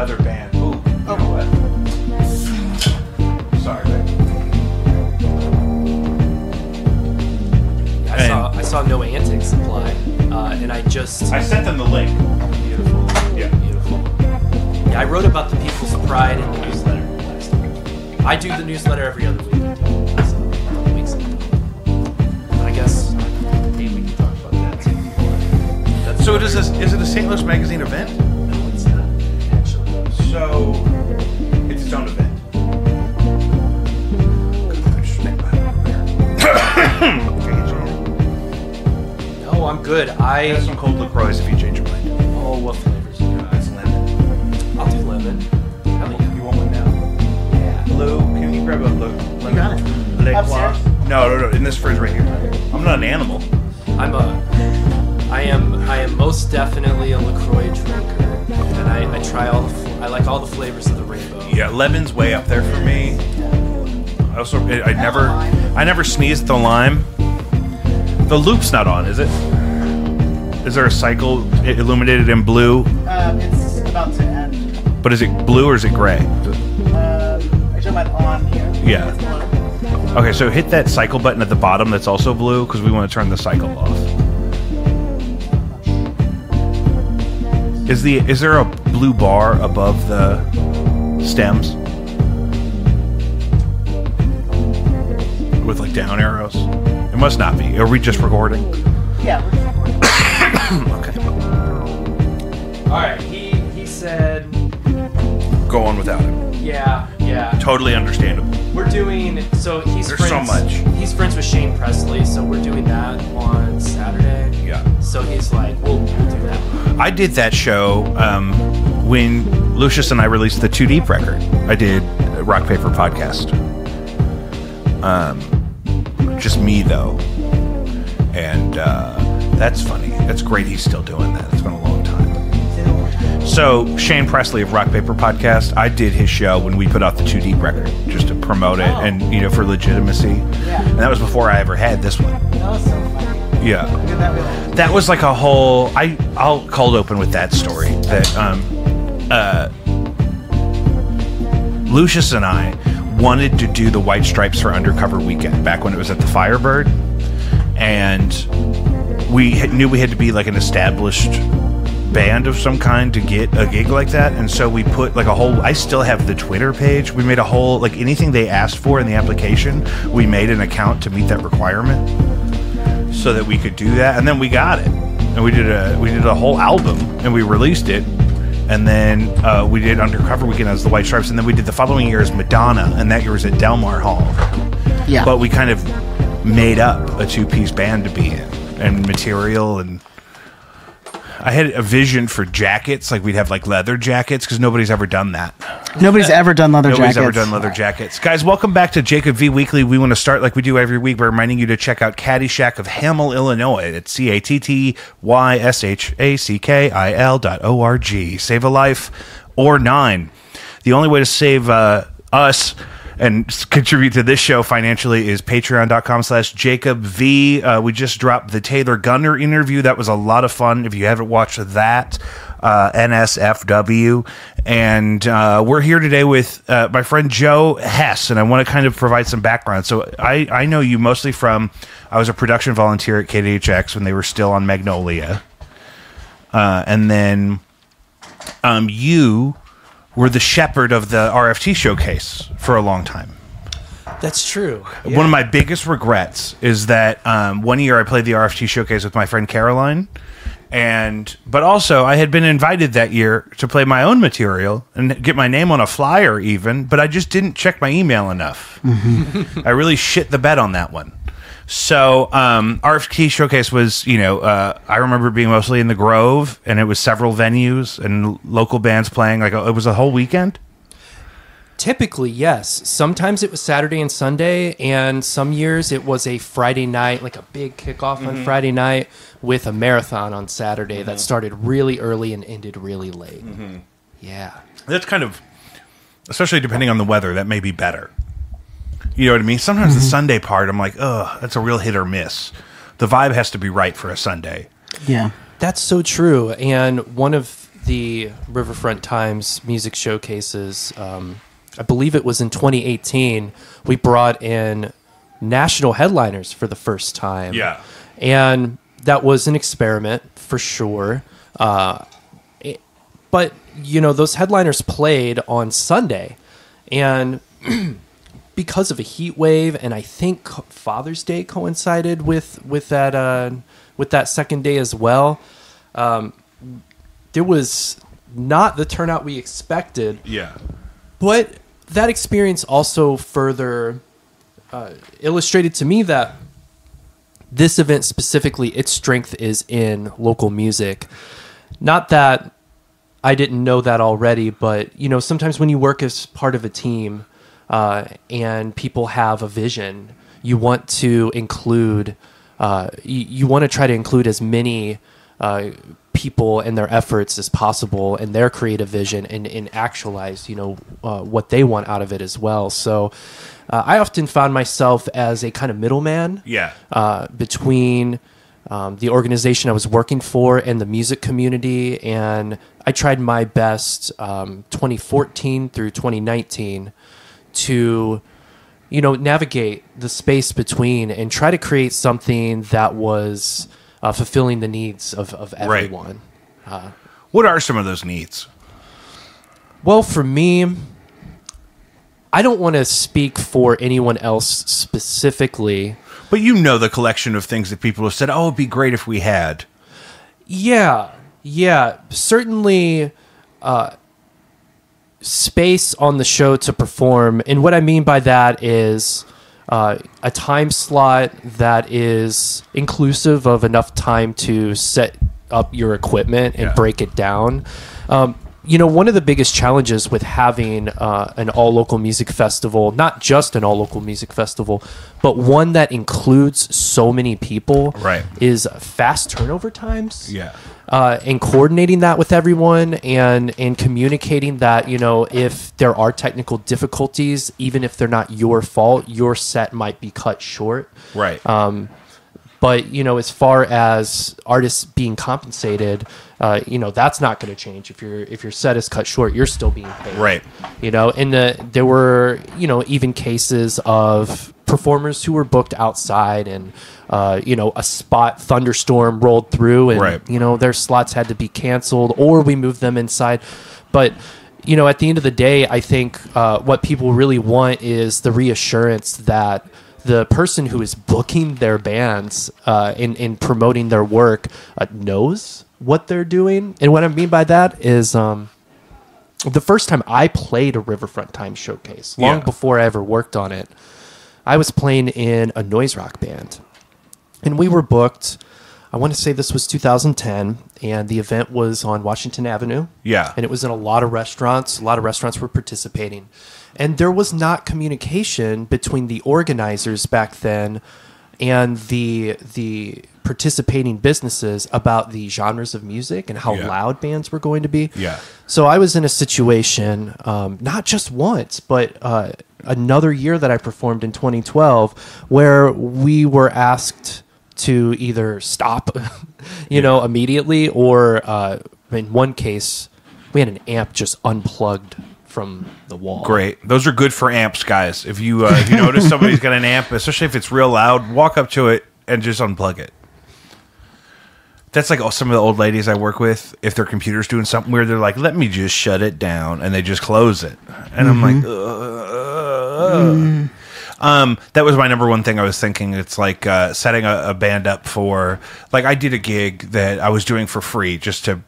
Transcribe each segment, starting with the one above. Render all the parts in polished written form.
another band. Ooh, you know what? Sorry, I saw No Antics apply, and I sent them the link. Beautiful. Yeah. Beautiful. Yeah, I wrote about the People's Pride in the newsletter last week. I do the newsletter every other week. So, a couple weeks ago. But I guess maybe we can talk about that too. So is it a St. Louis Magazine event? No, it's not, actually. So it's its own event. No, I'm good. I have some cold LaCroix if you change your mind. Oh, what flavors? It's lemon. I'll do lemon. Hell yeah. You want one now? Yeah. Blue, can you grab a lemon? You got it. Upstairs? No, in this fridge right here. I'm not an animal. I am most definitely a LaCroix drinker, and I try I like all the flavors of the rainbow. Yeah, lemon's way up there for me. I never sneeze at the lime. The loop's not on, is it? Is there a cycle illuminated in blue? It's about to end. But is it blue or is it gray? Are you talking about on here? Yeah. It's blue. Okay, so hit that cycle button at the bottom that's also blue because we want to turn the cycle off. Is there a blue bar above the stems? With like down arrows? It must not be. Are we just recording? Yeah, we're just recording. Okay. Alright, he said... Go on without it. Yeah. Totally understandable. We're doing... So he's There's so much. He's friends with Shane Priestley, so we're doing that on Saturday. Yeah. So he's like, we'll do that. I did that show when Lucius and I released the 2 Deep record. I did a Rock Paper Podcast. Just me, though. And that's funny. That's great he's still doing that. It's been a long time. So, Shane Priestley of Rock Paper Podcast, I did his show when we put out the 2 Deep record, just to promote it and, for legitimacy. Yeah. And that was before I ever had this one. That was so funny. Yeah. Look at that wheel. That was like a whole... I'll cold open with that story. That Lucius and I wanted to do the White Stripes for Undercover Weekend back when it was at the Firebird. And we knew we had to be like an established band of some kind to get a gig like that, and so we put like a whole... I still have the Twitter page. We made a whole, like, anything they asked for in the application, we made an account to meet that requirement so that we could do that, and then we got it, and we did a whole album, and we released it, and then we did Undercover Weekend as the White Stripes, and then we did the following year as Madonna, and that year was at Delmar Hall. Yeah. But we kind of made up a 2-piece band to be in, and material, and I had a vision for jackets, like we'd have like leather jackets, because nobody's ever done that. Nobody's ever done leather Nobody's jackets. ever done leather jackets. Guys, welcome back to Jacob V Weekly. We want to start like we do every week by reminding you to check out Caddyshack of Hamel, Illinois. It's CATTYSHACKIL.org. Save a life or 9. The only way to save us and contribute to this show financially is patreon.com/JacobV. We just dropped the Taylor Gunner interview. That was a lot of fun. If you haven't watched that, NSFW. And we're here today with my friend Joe Hess, and I want to kind of provide some background. So I know you mostly from... I was a production volunteer at KDHX when they were still on Magnolia. And then you... were the shepherd of the RFT showcase for a long time. That's true. Yeah. One of my biggest regrets is that one year I played the RFT showcase with my friend Caroline, but also I had been invited that year to play my own material and get my name on a flyer even, but I just didn't check my email enough. Mm-hmm. I really shit the bed on that one. So RFT Showcase was, I remember it being mostly in the Grove, and it was several venues and local bands playing. Like it was a whole weekend? Typically, yes. Sometimes it was Saturday and Sunday, and some years it was a Friday night, like a big kickoff on Friday night with a marathon on Saturday that started really early and ended really late. Mm-hmm. Yeah. That's kind of, especially depending on the weather, that may be better. You know what I mean? Sometimes the Sunday part, I'm like, that's a real hit or miss. The vibe has to be right for a Sunday. Yeah. That's so true. And one of the Riverfront Times music showcases, I believe it was in 2018, we brought in national headliners for the first time. Yeah. And that was an experiment for sure. But, those headliners played on Sunday. And because of a heat wave, and I think Father's Day coincided with that second day as well, there was not the turnout we expected. Yeah. But that experience also further illustrated to me that this event specifically, its strength is in local music. Not that I didn't know that already, but sometimes when you work as part of a team and people have a vision, you want to include, you want to try to include as many people and their efforts as possible and their creative vision and actualize, what they want out of it as well. So I often found myself as a kind of middleman between the organization I was working for and the music community. And I tried my best 2014 through 2019 to, navigate the space between and try to create something that was fulfilling the needs of everyone. Right. What are some of those needs? Well, for me, I don't want to speak for anyone else specifically. But the collection of things that people have said, oh, it'd be great if we had. Yeah. Certainly space on the show to perform. And what I mean by that is a time slot that is inclusive of enough time to set up your equipment and break it down. One of the biggest challenges with having an all-local music festival, not just an all-local music festival, but one that includes so many people, is fast turnover times. Yeah. And coordinating that with everyone and communicating that, if there are technical difficulties, even if they're not your fault, your set might be cut short. Right. But, as far as artists being compensated, that's not going to change. If your set is cut short, you're still being paid. Right. And there were, even cases of performers who were booked outside and, a spot thunderstorm rolled through and, their slots had to be canceled or we moved them inside. But, at the end of the day, I think what people really want is the reassurance that the person who is booking their bands in promoting their work knows what they're doing. And what I mean by that is the first time I played a Riverfront Times showcase, long before I ever worked on it, I was playing in a noise rock band. And we were booked, I want to say this was 2010, and the event was on Washington Avenue. Yeah. And it was in a lot of restaurants. A lot of restaurants were participating. And there was not communication between the organizers back then and the participating businesses about the genres of music and how loud bands were going to be. Yeah. So I was in a situation, not just once, but another year that I performed in 2012, where we were asked to either stop, immediately, or in one case, we had an amp just unplugged from the wall. Great. Those are good for amps, guys. If you notice somebody's got an amp, especially if it's real loud, walk up to it and just unplug it. That's like some of the old ladies I work with. If their computer's doing something weird, they're like, let me just shut it down. And they just close it. And I'm like, that was my number one thing I was thinking. It's like setting a band up for, like, I did a gig that I was doing for free just to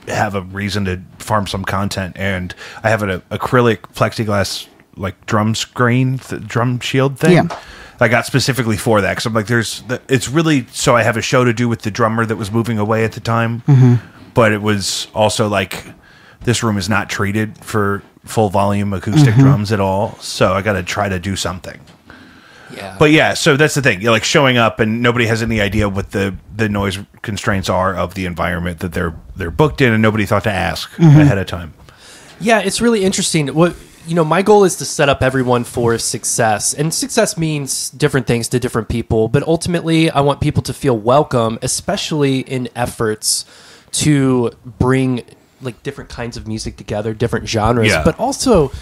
have a reason to farm some content, and I have an acrylic plexiglass like drum screen, drum shield thing. Yeah. I got specifically for that because I'm like, it's really so I have a show to do with the drummer that was moving away at the time, but it was also like this room is not treated for full volume acoustic drums at all, so I got to try to do something. Yeah. But yeah, so that's the thing. You're like showing up and nobody has any idea what the noise constraints are of the environment that they're booked in, and nobody thought to ask ahead of time. Yeah, it's really interesting. What my goal is to set up everyone for success, and success means different things to different people. But ultimately, I want people to feel welcome, especially in efforts to bring like different kinds of music together, different genres, Yeah. but also,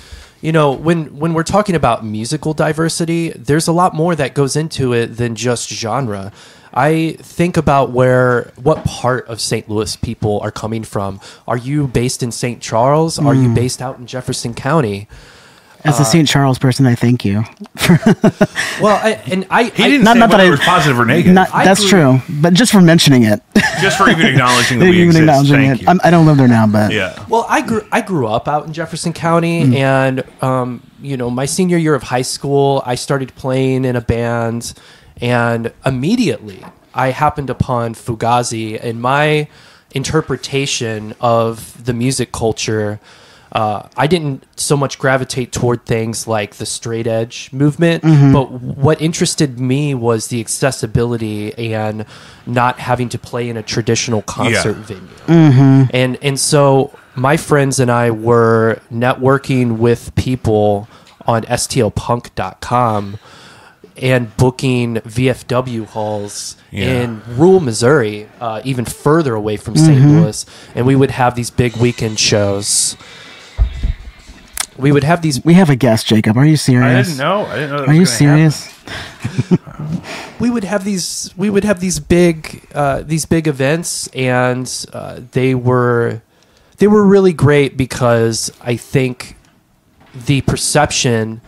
you know, when we're talking about musical diversity, there's a lot more that goes into it than just genre. I think about what part of St. Louis people are coming from. Are you based in St. Charles? Are you based out in Jefferson County? As a St. Charles person, I thank you. Well, He didn't not say that whether I- it was positive or negative. That's true, but just for mentioning it, Just for even acknowledging that we even exist. acknowledging Thank it. you. I don't live there now, but Yeah. Well, I grew up out in Jefferson County, and you know, my senior year of high school, I started playing in a band, and immediately I happened upon Fugazi, and my interpretation of the music culture. I didn't so much gravitate toward things like the straight edge movement, but what interested me was the accessibility and not having to play in a traditional concert venue. And so my friends and I were networking with people on stlpunk.com and booking VFW halls in rural Missouri, even further away from St. Louis, and we would have these big weekend shows. We would have these. we have a guest, Jacob. Are you serious? I didn't know. I didn't know that Are you was gonna serious? We would have these. We would have these big events, and they were really great because I think the perception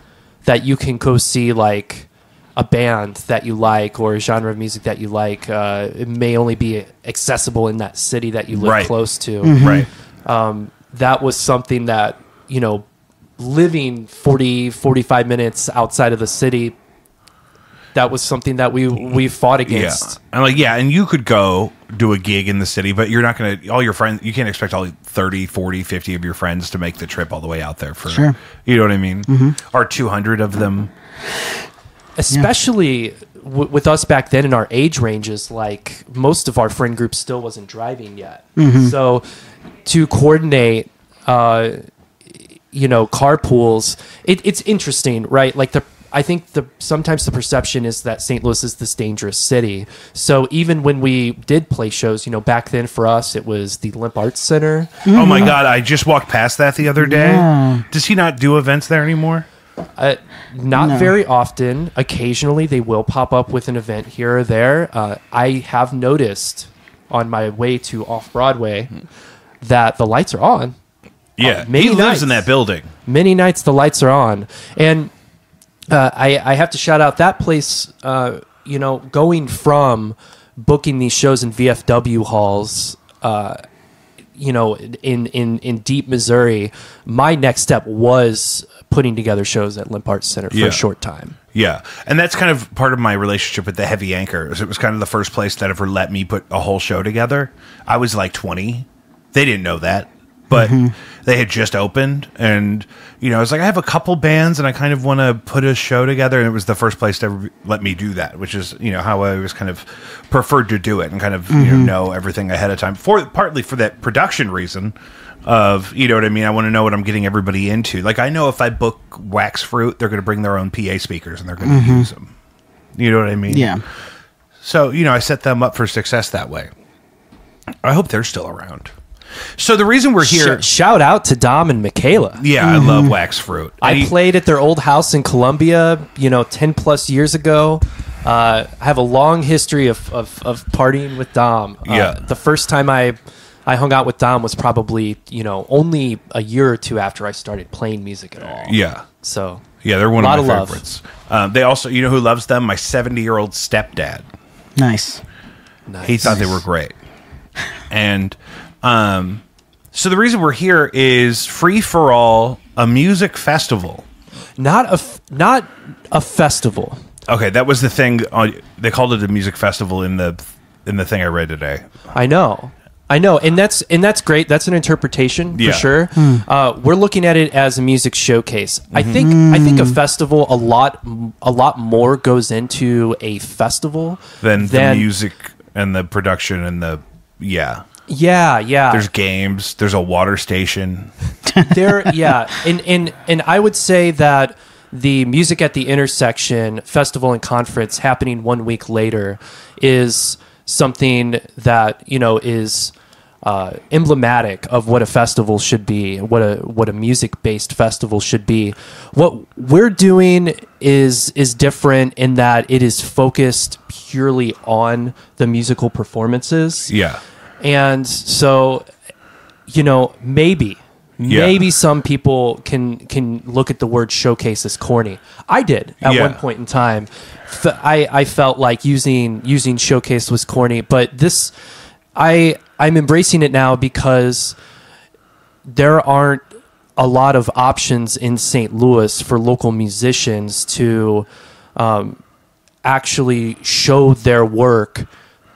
that you can go see like a band that you like or a genre of music that you like, it may only be accessible in that city that you live Right. close to. Right. That was something that, you know, living 45 minutes outside of the city, that was something that we fought against. Yeah. And you could go do a gig in the city, but you're not going to, all your friends, you can't expect all 30, 40, 50 of your friends to make the trip all the way out there for, Sure. you know what I mean? Or 200 of them. Especially with us back then in our age ranges, like most of our friend group still wasn't driving yet. So to coordinate, you know, carpools, it's interesting, right? Like I think sometimes the perception is that St. Louis is this dangerous city. So even when we did play shows, you know, back then for us, it was the Limp Arts Center. Oh my God. I just walked past that the other day. Yeah. Does he not do events there anymore? Not No. very often. Occasionally, they will pop up with an event here or there. I have noticed on my way to Off-Broadway that the lights are on. Yeah. many He lives nights. in that building. Many nights the lights are on. And I have to shout out that place, you know, going from booking these shows in VFW halls, you know, in deep Missouri, my next step was putting together shows at Limp Arts Center for Yeah. a short time. Yeah. And that's kind of part of my relationship with the Heavy Anchor. It was kind of the first place that ever let me put a whole show together. I was like 20. They didn't know that. But they had just opened, and you know, I was like, I have a couple bands, and I kind of want to put a show together. And it was the first place to ever let me do that, which is, you know, how I was kind of preferred to do it, and kind of you know everything ahead of time. Partly for that production reason of, you know what I mean. I want to know what I'm getting everybody into. Like, I know if I book Wax Fruit, they're going to bring their own PA speakers, and they're going to use them. You know what I mean? Yeah. So, you know, I set them up for success that way. I hope they're still around. So the reason we're here... Shout out to Dom and Michaela. Yeah, I love Wax Fruit. I played at their old house in Columbia, you know, 10 plus years ago. I have a long history of partying with Dom. Yeah. The first time I hung out with Dom was probably, you know, only a year or two after I started playing music at all. Yeah. So Yeah, they're one Lot of my of love. favorites. They also, you know who loves them? My 70-year-old stepdad. Nice. nice. He thought they were great. And so the reason we're here is Free for All, a music festival. not a festival. Okay, that was the thing. They called it a music festival in the thing I read today. I know, and that's great. That's an interpretation for Yeah. sure. We're looking at it as a music showcase. I think a festival a lot more goes into a festival Than the music and the production and the Yeah. There's games. There's a water station. And I would say that the Music at the Intersection Festival and Conference happening 1 week later is something that, you know, is emblematic of what a festival should be, what a music-based festival should be. What we're doing is different in that it is focused purely on the musical performances. Yeah. And so, maybe some people can look at the word showcase as corny. I did at one point in time. I felt like using showcase was corny, but I'm embracing it now because there aren't a lot of options in St. Louis for local musicians to actually show their work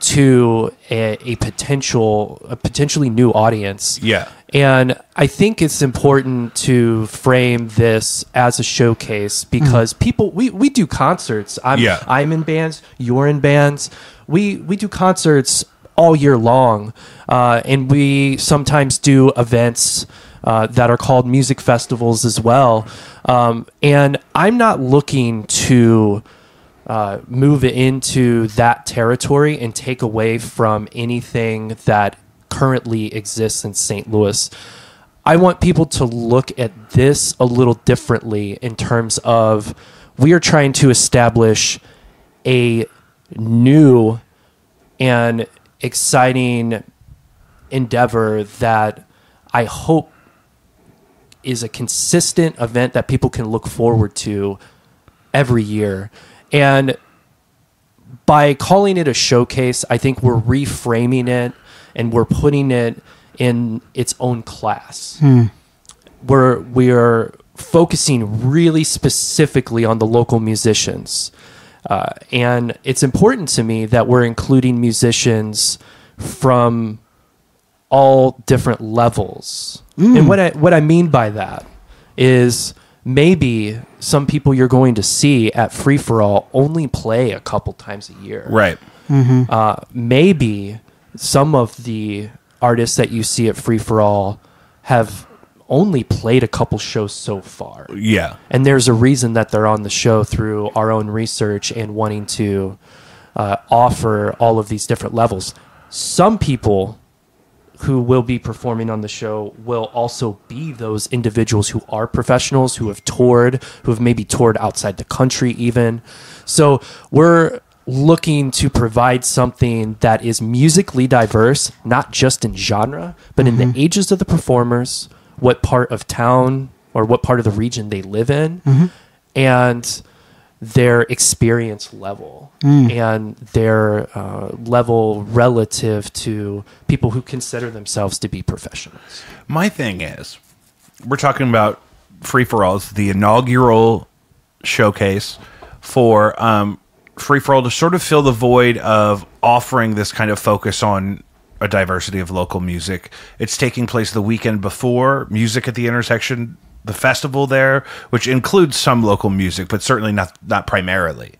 to a potentially new audience. Yeah. And I think it's important to frame this as a showcase because people, we do concerts. I'm in bands, you're in bands. We do concerts all year long. And we sometimes do events that are called music festivals as well. And I'm not looking to move into that territory and take away from anything that currently exists in St. Louis. I want people to look at this a little differently in terms of we are trying to establish a new and exciting endeavor that I hope is a consistent event that people can look forward to every year. And by calling it a showcase, I think we're reframing it and we're putting it in its own class. We are focusing really specifically on the local musicians. And it's important to me that we're including musicians from all different levels. And what I mean by that is maybe some people you're going to see at Free For All only play a couple times a year. Right. Maybe some of the artists that you see at Free For All have only played a couple shows so far. Yeah. And there's a reason that they're on the show through our own research and wanting to offer all of these different levels. Some people who will be performing on the show will also be those individuals who are professionals, who have toured, who have maybe toured outside the country even. So we're looking to provide something that is musically diverse, not just in genre, but in the ages of the performers, what part of town or what part of the region they live in, and their experience level and their level relative to people who consider themselves to be professionals. My thing is, we're talking about Free For All's the inaugural showcase for Free For All to sort of fill the void of offering this kind of focus on a diversity of local music. It's taking place the weekend before Music at the Intersection, the festival there, which includes some local music, but certainly not primarily.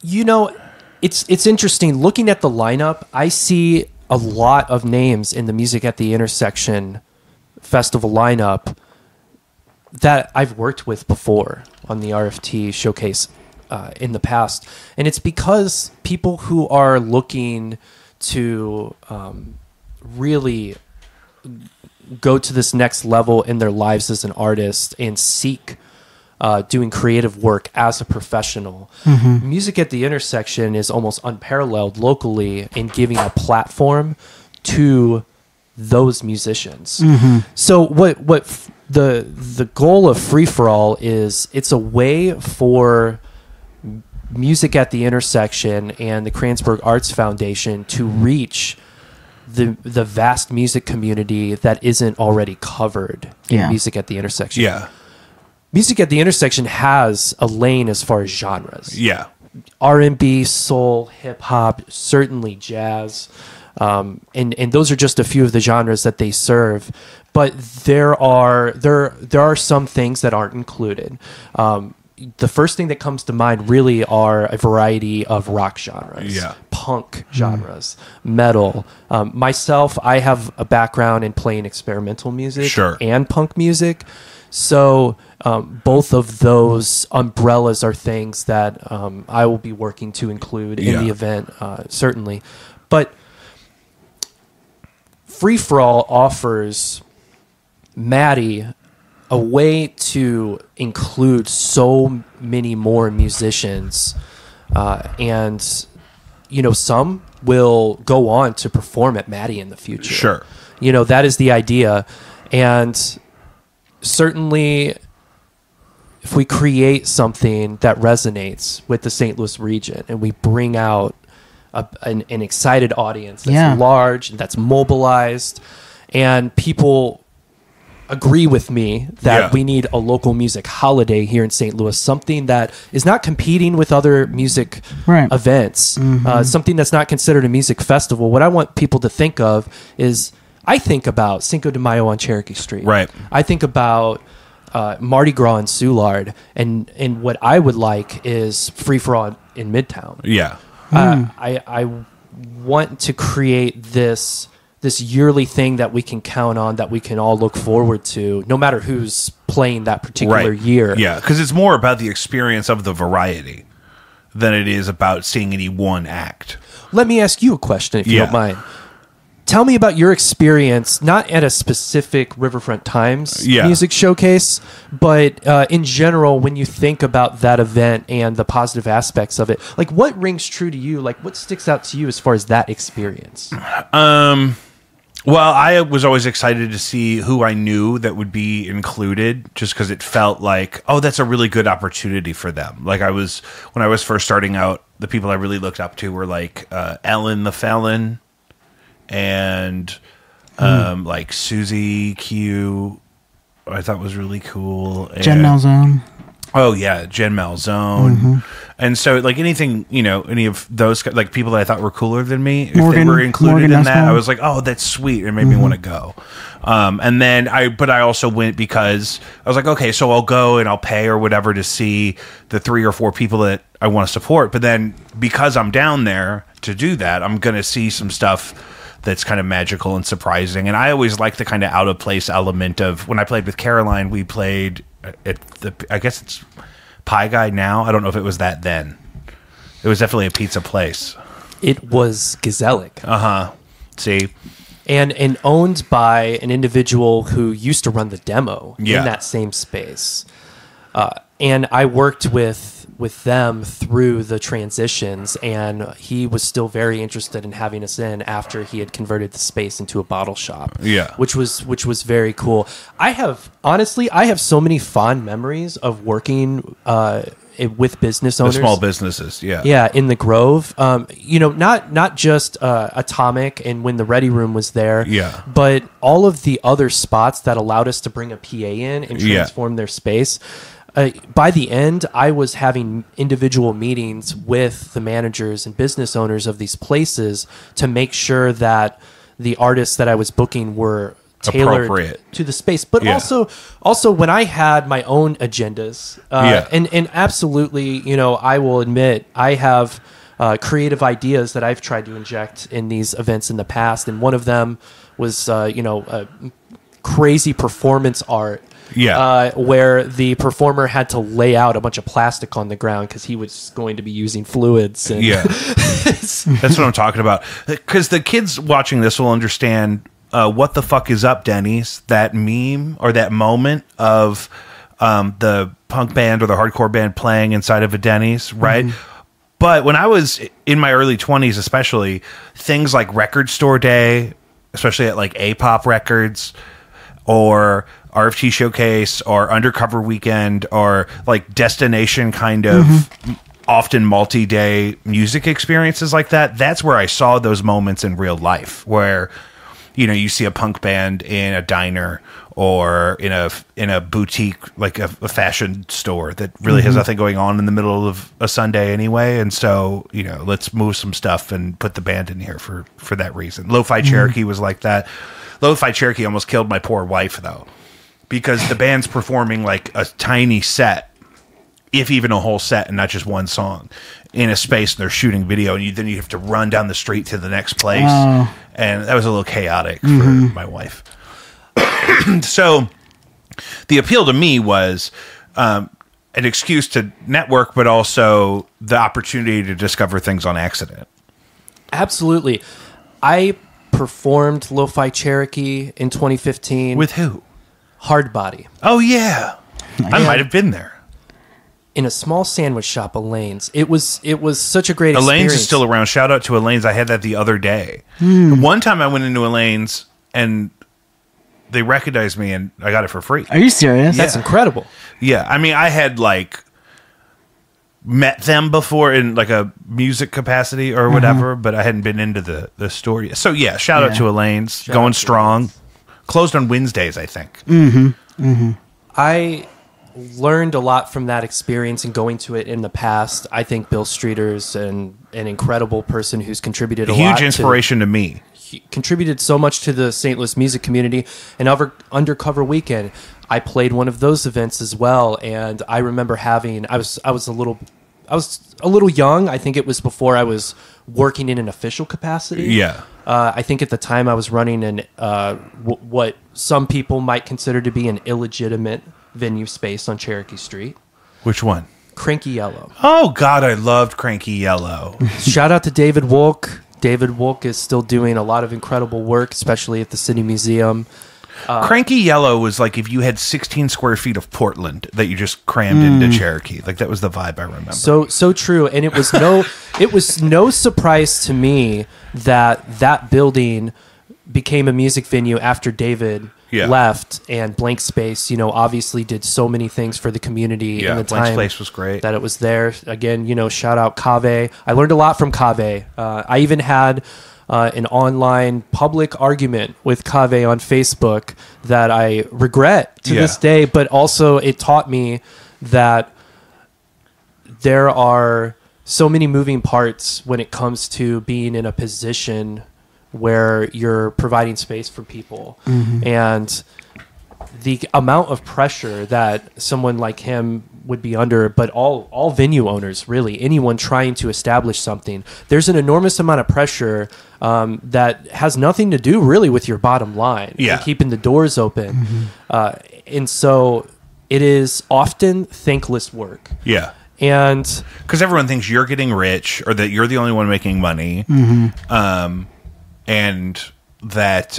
It's interesting. Looking at the lineup, I see a lot of names in the Music at the Intersection festival lineup that I've worked with before on the RFT showcase in the past. And it's because people who are looking to really go to this next level in their lives as an artist and seek doing creative work as a professional. Music at the Intersection is almost unparalleled locally in giving a platform to those musicians. So what the goal of Free For All is, it's a way for Music at the Intersection and the Kransberg Arts Foundation to reach the vast music community that isn't already covered in Music at the Intersection. Yeah. Music at the Intersection has a lane as far as genres. Yeah. R&B, soul, hip hop, certainly jazz. And those are just a few of the genres that they serve. But there are some things that aren't included. The first thing that comes to mind really are a variety of rock genres, punk genres, metal. Myself, I have a background in playing experimental music and punk music. So both of those umbrellas are things that I will be working to include in the event, certainly. But Free For All offers Maddie a way to include so many more musicians, and some will go on to perform at Maddie in the future. Sure. That is the idea. And certainly if we create something that resonates with the St. Louis region and we bring out an excited audience that's large, that's mobilized, and people agree with me that we need a local music holiday here in St. Louis, something that is not competing with other music events, something that's not considered a music festival. What I want people to think of is, I think about Cinco de Mayo on Cherokee Street. Right. I think about Mardi Gras in Soulard, and what I would like is Free For All in Midtown. Yeah. I want to create this yearly thing that we can count on, that we can all look forward to, no matter who's playing that particular year. Yeah, because it's more about the experience of the variety than it is about seeing any one act. Let me ask you a question, if you don't mind. Tell me about your experience, not at a specific Riverfront Times music showcase, but in general, when you think about that event and the positive aspects of it. Like, what rings true to you? Like, what sticks out to you as far as that experience? Well, I was always excited to see who I knew that would be included, just because it felt like, oh, that's a really good opportunity for them. Like, when I was first starting out, the people I really looked up to were like Ellen the Felon, and like Susie Q, I thought was really cool. Jen Malzone. Oh yeah, Jen Malzone. And so like anything, any of those like people that I thought were cooler than me, if they were included in that, I was like, oh, that's sweet. It made me want to go. And then I also went because I was like, okay, so I'll go and I'll pay or whatever to see the 3 or 4 people that I want to support. But then because I'm down there to do that, I'm going to see some stuff that's kind of magical and surprising. And I always like the kind of out of place element of, when I played with Caroline, we played at I guess it's Pie Guy now. I don't know if it was that then. It was definitely a pizza place. It was Gezellig. See? And owned by an individual who used to run the demo in that same space. And I worked with them through the transitions, and he was still very interested in having us in after he had converted the space into a bottle shop. Yeah, which was very cool. I have so many fond memories of working with business owners, the small businesses. In the Grove. Not just Atomic and when the Ready Room was there. But all of the other spots that allowed us to bring a PA in and transform their space. By the end, I was having individual meetings with the managers and business owners of these places to make sure that the artists that I was booking were tailored to the space. But also when I had my own agendas, and absolutely, I will admit, I have creative ideas that I've tried to inject in these events in the past. And one of them was, crazy performance art. Where the performer had to lay out a bunch of plastic on the ground because he was going to be using fluids. And that's what I'm talking about. Because the kids watching this will understand what the fuck is up, Denny's. That meme or that moment of the punk band or the hardcore band playing inside of a Denny's, right? But when I was in my early 20s, especially, things like Record Store Day, especially at like A-Pop Records, or RFT Showcase, or Undercover Weekend, or like destination kind of often multi-day music experiences like that. That's where I saw those moments in real life, where you see a punk band in a diner or in a boutique, like a fashion store that really has nothing going on in the middle of a Sunday anyway. And so, let's move some stuff and put the band in here for that reason. Lo-Fi Cherokee was like that. Lo-Fi Cherokee almost killed my poor wife, though, because the band's performing like a tiny set, if even a whole set, and not just one song, in a space, and they're shooting video, and then you have to run down the street to the next place. And that was a little chaotic for my wife. So the appeal to me was an excuse to network, but also the opportunity to discover things on accident. Absolutely. I performed Lo-Fi Cherokee in 2015. With who? Hardbody. Oh, yeah. I might have been there. In a small sandwich shop, Elaine's. It was such a great experience. Elaine's is still around. Shout out to Elaine's. I had that the other day. One time I went into Elaine's and they recognized me and I got it for free. Are you serious? That's incredible. Yeah. I mean, I had like met them before in like a music capacity or whatever, but I hadn't been into the store yet. So yeah, shout out to Elaine's. Going strong. Closed on Wednesdays, I think. I learned a lot from that experience and going to it in the past. I think Bill Streeter's an incredible person who's contributed a lot. Huge inspiration to me. He contributed so much to the St. Louis music community. And Undercover Weekend, I played one of those events as well. And I remember having, I was a little young. I think it was before I was working in an official capacity. Yeah. I think at the time I was running what some people might consider to be an illegitimate venue space on Cherokee Street. Which one? Cranky Yellow. Oh, God, I loved Cranky Yellow. Shout out to David Wolk. David Wolk is still doing a lot of incredible work, especially at the City Museum. Cranky Yellow was like if you had 16 square feet of Portland that you just crammed into Cherokee. Like that was the vibe I remember. So true, and it was no surprise to me that building became a music venue after David left, and Blank Space, obviously did so many things for the community in the time. Blank Space was great. That it was there. Again, shout out Kave. I learned a lot from Kave. I even had an online public argument with Kave on Facebook that I regret to this day, but also it taught me that there are so many moving parts when it comes to being in a position where you're providing space for people. And the amount of pressure that someone like him would be under, but all venue owners, really, anyone trying to establish something, there's an enormous amount of pressure that has nothing to do really with your bottom line and keeping the doors open. And so it is often thankless work. Yeah. And because everyone thinks you're getting rich or that you're the only one making money. And that,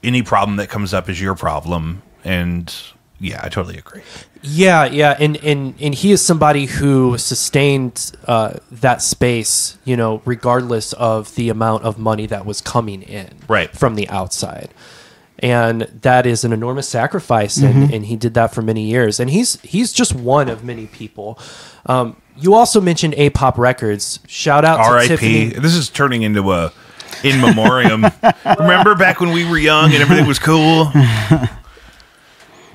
any problem that comes up is your problem. And yeah, I totally agree. Yeah. And he is somebody who sustained that space, regardless of the amount of money that was coming in from the outside. And that is an enormous sacrifice. And he did that for many years. And he's just one of many people. You also mentioned A-Pop Records. Shout out to Tiffany. This is turning into a in memoriam. Remember back when we were young and everything was cool?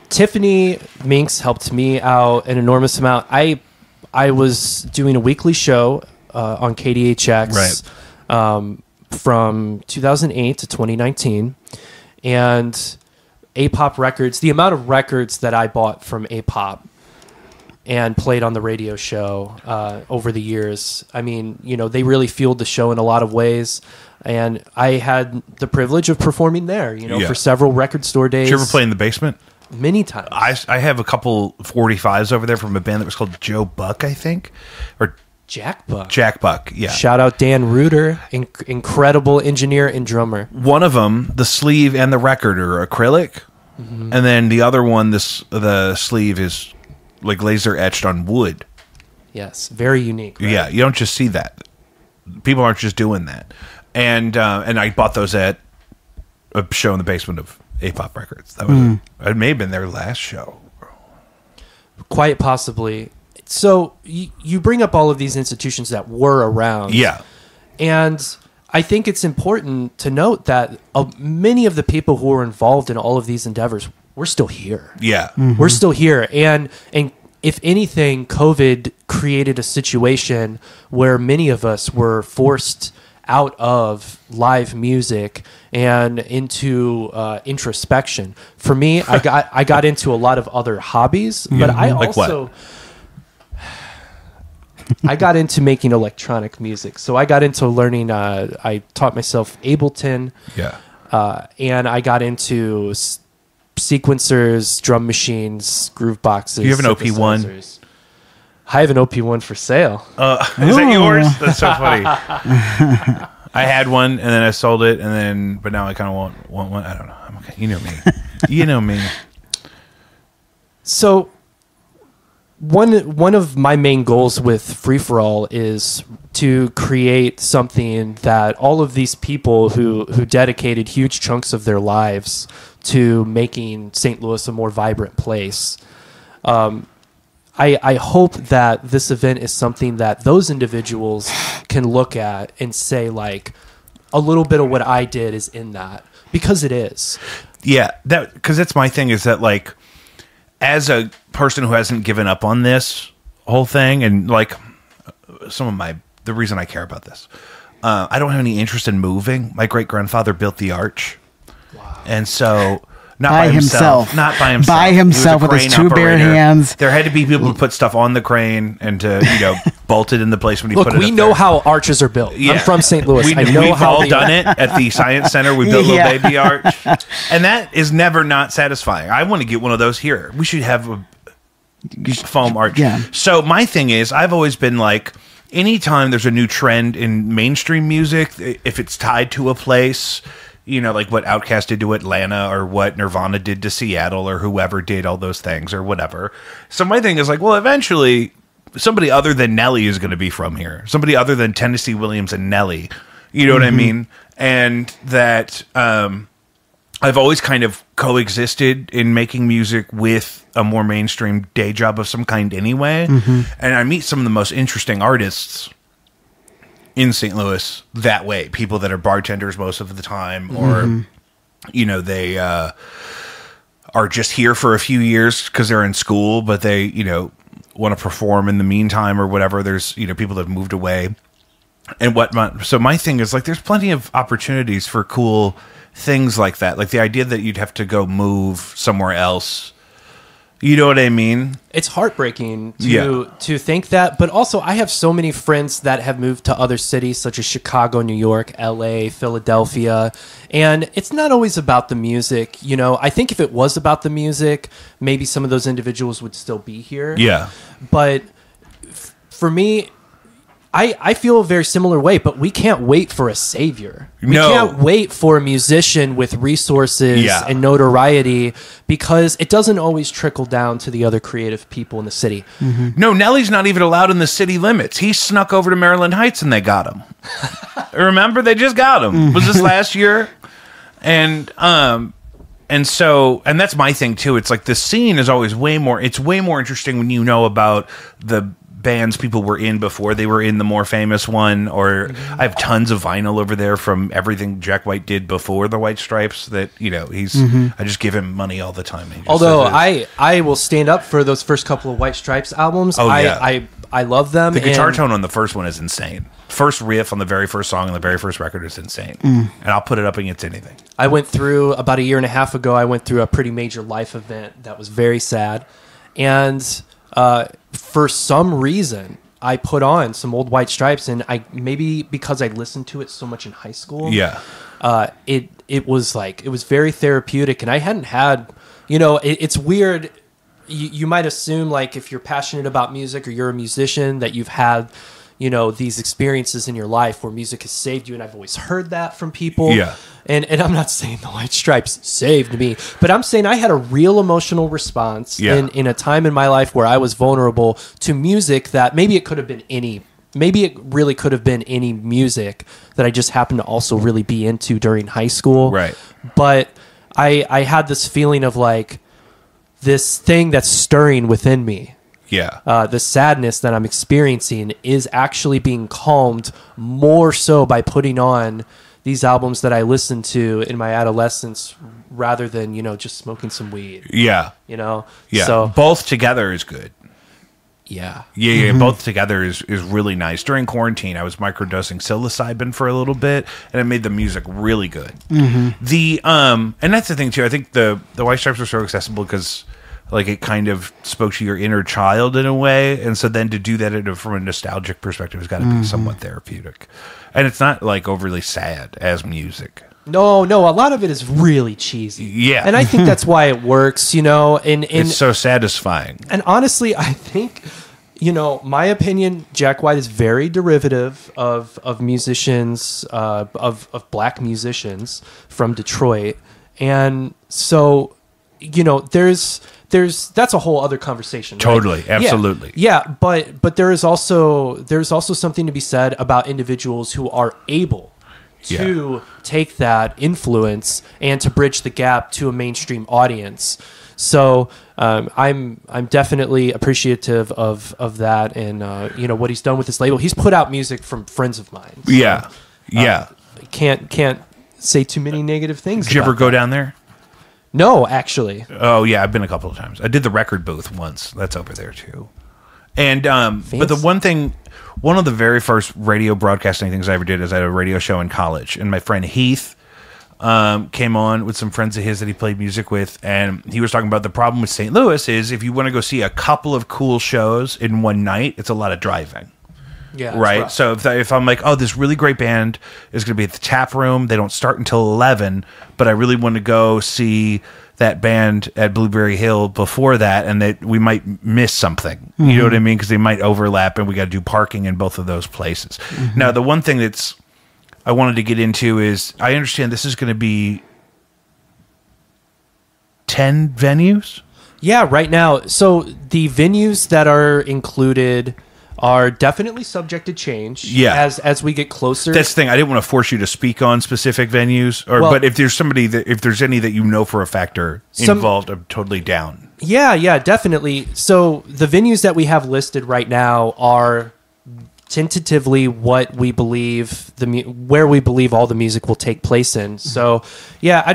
Tiffany Minks helped me out an enormous amount. I was doing a weekly show on KDHX from 2008 to 2019. And A-Pop Records, the amount of records that I bought from A-Pop and played on the radio show over the years, I mean, they really fueled the show in a lot of ways. And I had the privilege of performing there, for several record store days. Did you ever play in the basement? Many times. I have a couple 45s over there from a band that was called Joe Buck, I think. Or Jack Buck. Jack Buck, yeah. Shout out Dan Reuter, incredible engineer and drummer. One of them, the sleeve and the record are acrylic. And then the other one, the sleeve is like laser etched on wood. Yes, very unique. Right? Yeah, you don't just see that. People aren't just doing that. And I bought those at a show in the basement of A-Pop Records. That was it may have been their last show. Quite possibly. So you bring up all of these institutions that were around. Yeah. And I think it's important to note that many of the people who were involved in all of these endeavors, we're still here. Yeah. We're still here. And if anything, COVID created a situation where many of us were forced out of live music and into introspection. For me, I got into a lot of other hobbies, but I like also I got into making electronic music. So I got into learning. I taught myself Ableton. Yeah. And I got into sequencers, drum machines, groove boxes. Do you have an OP1? I have an OP1 for sale. Is that yours? That's so funny. I had one, and then I sold it, but now I kind of want one. I don't know. I'm okay. You know me. You know me. So, one of my main goals with Free For All is to create something that all of these people who dedicated huge chunks of their lives to making St. Louis a more vibrant place. I hope that this event is something that those individuals can look at and say, like, a little bit of what I did is in that, because it is. Yeah, because that's my thing, is that, like, as a person who hasn't given up on this whole thing, and, like, the reason I care about this, I don't have any interest in moving. My great-grandfather built the arch. Wow. And so... Not by himself. By himself with his two bare hands. There had to be people who put stuff on the crane and to, bolt it in the place when he put it up. Look, we know how arches are built. Yeah. I'm from St. Louis. We've all done it at the Science Center. We built a little baby arch. And that is never not satisfying. I want to get one of those here. We should have a foam arch. Yeah. So my thing is, I've always been like, anytime there's a new trend in mainstream music, if it's tied to a place... like what Outkast did to Atlanta, or what Nirvana did to Seattle, or whoever did all those things, or whatever. So my thing is like, well, eventually somebody other than Nelly is going to be from here. Somebody other than Tennessee Williams and Nelly. You know what I mean? And that I've always kind of coexisted in making music with a more mainstream day job of some kind anyway. And I meet some of the most interesting artists in St. Louis that way. People that are bartenders most of the time, or, they are just here for a few years because they're in school, but they, want to perform in the meantime or whatever. There's, people that have moved away and whatnot. So my thing is like, there's plenty of opportunities for cool things like that. Like the idea that you'd have to go move somewhere else. You know what I mean? It's heartbreaking to think that, but also I have so many friends that have moved to other cities such as Chicago, New York, LA, Philadelphia, and it's not always about the music. I think if it was about the music, maybe some of those individuals would still be here. Yeah. But for me, I feel a very similar way, but we can't wait for a savior. We can't wait for a musician with resources and notoriety, because it doesn't always trickle down to the other creative people in the city. No, Nelly's not even allowed in the city limits. He snuck over to Maryland Heights and they got him. Remember? They just got him. Was this last year? And that's my thing too. It's like the scene is always way more interesting when you know about the bands people were in before they were in the more famous one, or I have tons of vinyl over there from everything Jack White did before the White Stripes that I just give him money all the time. Although I will stand up for those first couple of White Stripes albums. I love them. The guitar tone on the first one is insane. First riff on the very first song on the very first record is insane. And I'll put it up against anything. I went through about a year and a half ago, I went through a pretty major life event that was very sad, and for some reason, I put on some old White Stripes, and maybe because I listened to it so much in high school, it was very therapeutic, and I hadn't had, it's weird. You might assume, like, if you're passionate about music or you're a musician, that you've had, these experiences in your life where music has saved you, and I've always heard that from people. Yeah. And I'm not saying the White Stripes saved me, but I'm saying I had a real emotional response in a time in my life where I was vulnerable to music that maybe it really could have been any music that I just happened to also really be into during high school. Right. But I had this feeling of like this thing that's stirring within me. Yeah. The sadness that I'm experiencing is actually being calmed more so by putting on these albums that I listened to in my adolescence rather than, just smoking some weed. Yeah. Yeah. So both together is good. Yeah. Yeah. Both together is really nice. During quarantine, I was microdosing psilocybin for a little bit, and it made the music really good. And that's the thing too. I think the White Stripes are so accessible because like it kind of spoke to your inner child in a way, and so then to do that from a nostalgic perspective has got to be somewhat therapeutic. And it's not like overly sad as music. No, a lot of it is really cheesy. Yeah. And I think that's why it works, and it's so satisfying. And honestly, I think, My opinion, Jack White is very derivative of musicians, of black musicians from Detroit. And so, that's a whole other conversation. Right? Totally. Absolutely. Yeah. But there's also something to be said about individuals who are able to take that influence and to bridge the gap to a mainstream audience. So I'm definitely appreciative of that, and what he's done with this label. He's put out music from friends of mine. So, can't say too many negative things. Did you ever go down there? No, actually. Oh yeah, I've been a couple of times. I did the record booth once. That's over there too. And but the one of the very first radio broadcasting things I ever did is I had a radio show in college, and my friend Heath came on with some friends of his that he played music with, and he was talking about the problem with St. Louis is if you want to go see a couple of cool shows in one night, it's a lot of driving. Yeah, right. So if I'm like, oh, this really great band is going to be at the tap room, they don't start until 11, but I really want to go see that band at Blueberry Hill before that, and that we might miss something. Mm-hmm. You know what I mean? Because they might overlap, and we got to do parking in both of those places. Mm-hmm. Now, the one thing that's I wanted to get into is I understand this is going to be 10 venues. Yeah, right now. So the venues that are included are definitely subject to change. Yeah. As we get closer. That's the thing. I didn't want to force you to speak on specific venues, but if there's if there's any that you know for a fact are involved, I'm totally down. Yeah, definitely. So the venues that we have listed right now are tentatively what we believe where we believe all the music will take place in. So yeah, I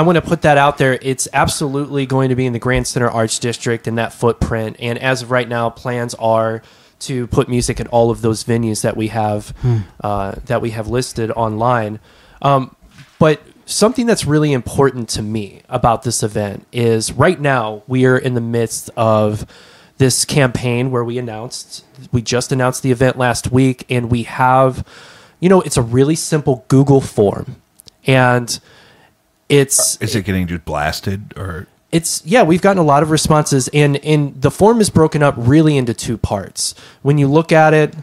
want to put that out there. It's absolutely going to be in the Grand Center Arts District in that footprint. And as of right now, plans are to put music at all of those venues that we have listed online. But something that's really important to me about this event is right now we are in the midst of this campaign where we just announced the event last week, and we have, it's a really simple Google form, and is it getting just blasted or? We've gotten a lot of responses, and the form is broken up really into two parts. When you look at it,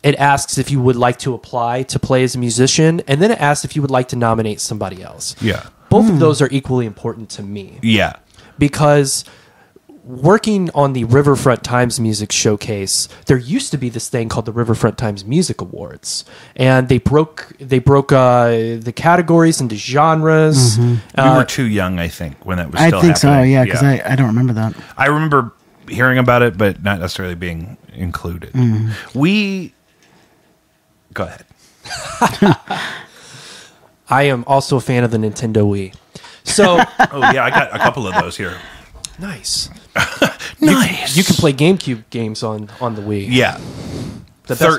it asks if you would like to apply to play as a musician, and then it asks if you would like to nominate somebody else. Yeah. Both of those are equally important to me. Yeah. Because working on the Riverfront Times Music Showcase, there used to be this thing called the Riverfront Times Music Awards, and they broke the categories into genres. Mm-hmm. We were too young, I think, when that was still happening. I think so, yeah, because I don't remember that. I remember hearing about it, but not necessarily being included. Mm. Go ahead. I am also a fan of the Nintendo Wii. So, oh yeah, I got a couple of those here. Nice. Nice. You can play GameCube games on the Wii. Yeah.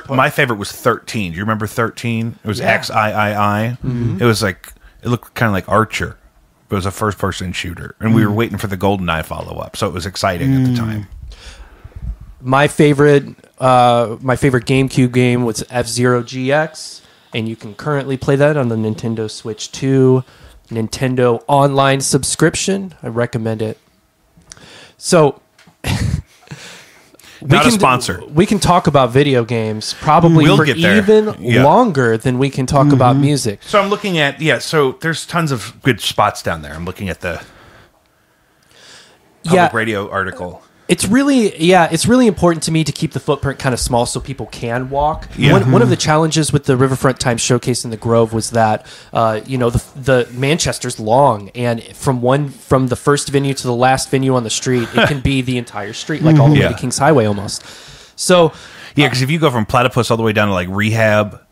My favorite was 13. Do you remember 13? It was XIII. Mm-hmm. It was it looked kind of like Archer. It was a first-person shooter, and we were waiting for the GoldenEye follow-up, so it was exciting at the time. My favorite GameCube game was F-Zero GX, and you can currently play that on the Nintendo Switch 2 Nintendo Online subscription. I recommend it. So, not a sponsor. We can talk about video games probably for even longer than we can talk about music. So I'm looking at so there's tons of good spots down there. I'm looking at the public radio article. It's really important to me to keep the footprint kind of small so people can walk. Yeah. One of the challenges with the Riverfront Times Showcase in the Grove was that the Manchester's long, and from the first venue to the last venue on the street, it can be the entire street, like all the way to Kings Highway almost. So because if you go from Platypus all the way down to Rehab.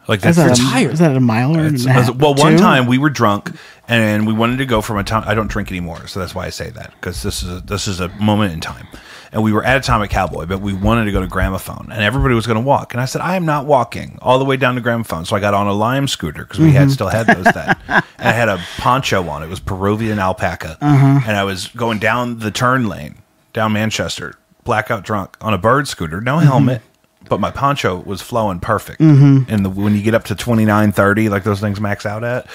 Is that a mile or well, one time we were drunk and we wanted to go from a town. I don't drink anymore, so that's why I say that, because this is a moment in time. And we were at Atomic Cowboy, but we wanted to go to Gramophone, and everybody was going to walk. And I said, I am not walking all the way down to Gramophone. So I got on a Lime scooter because we still had those then. And I had a poncho on. It was Peruvian alpaca, and I was going down the turn lane down Manchester, blackout drunk on a bird scooter, no helmet. But my poncho was flowing perfect. And when you get up to 29, 30, like those things max out at,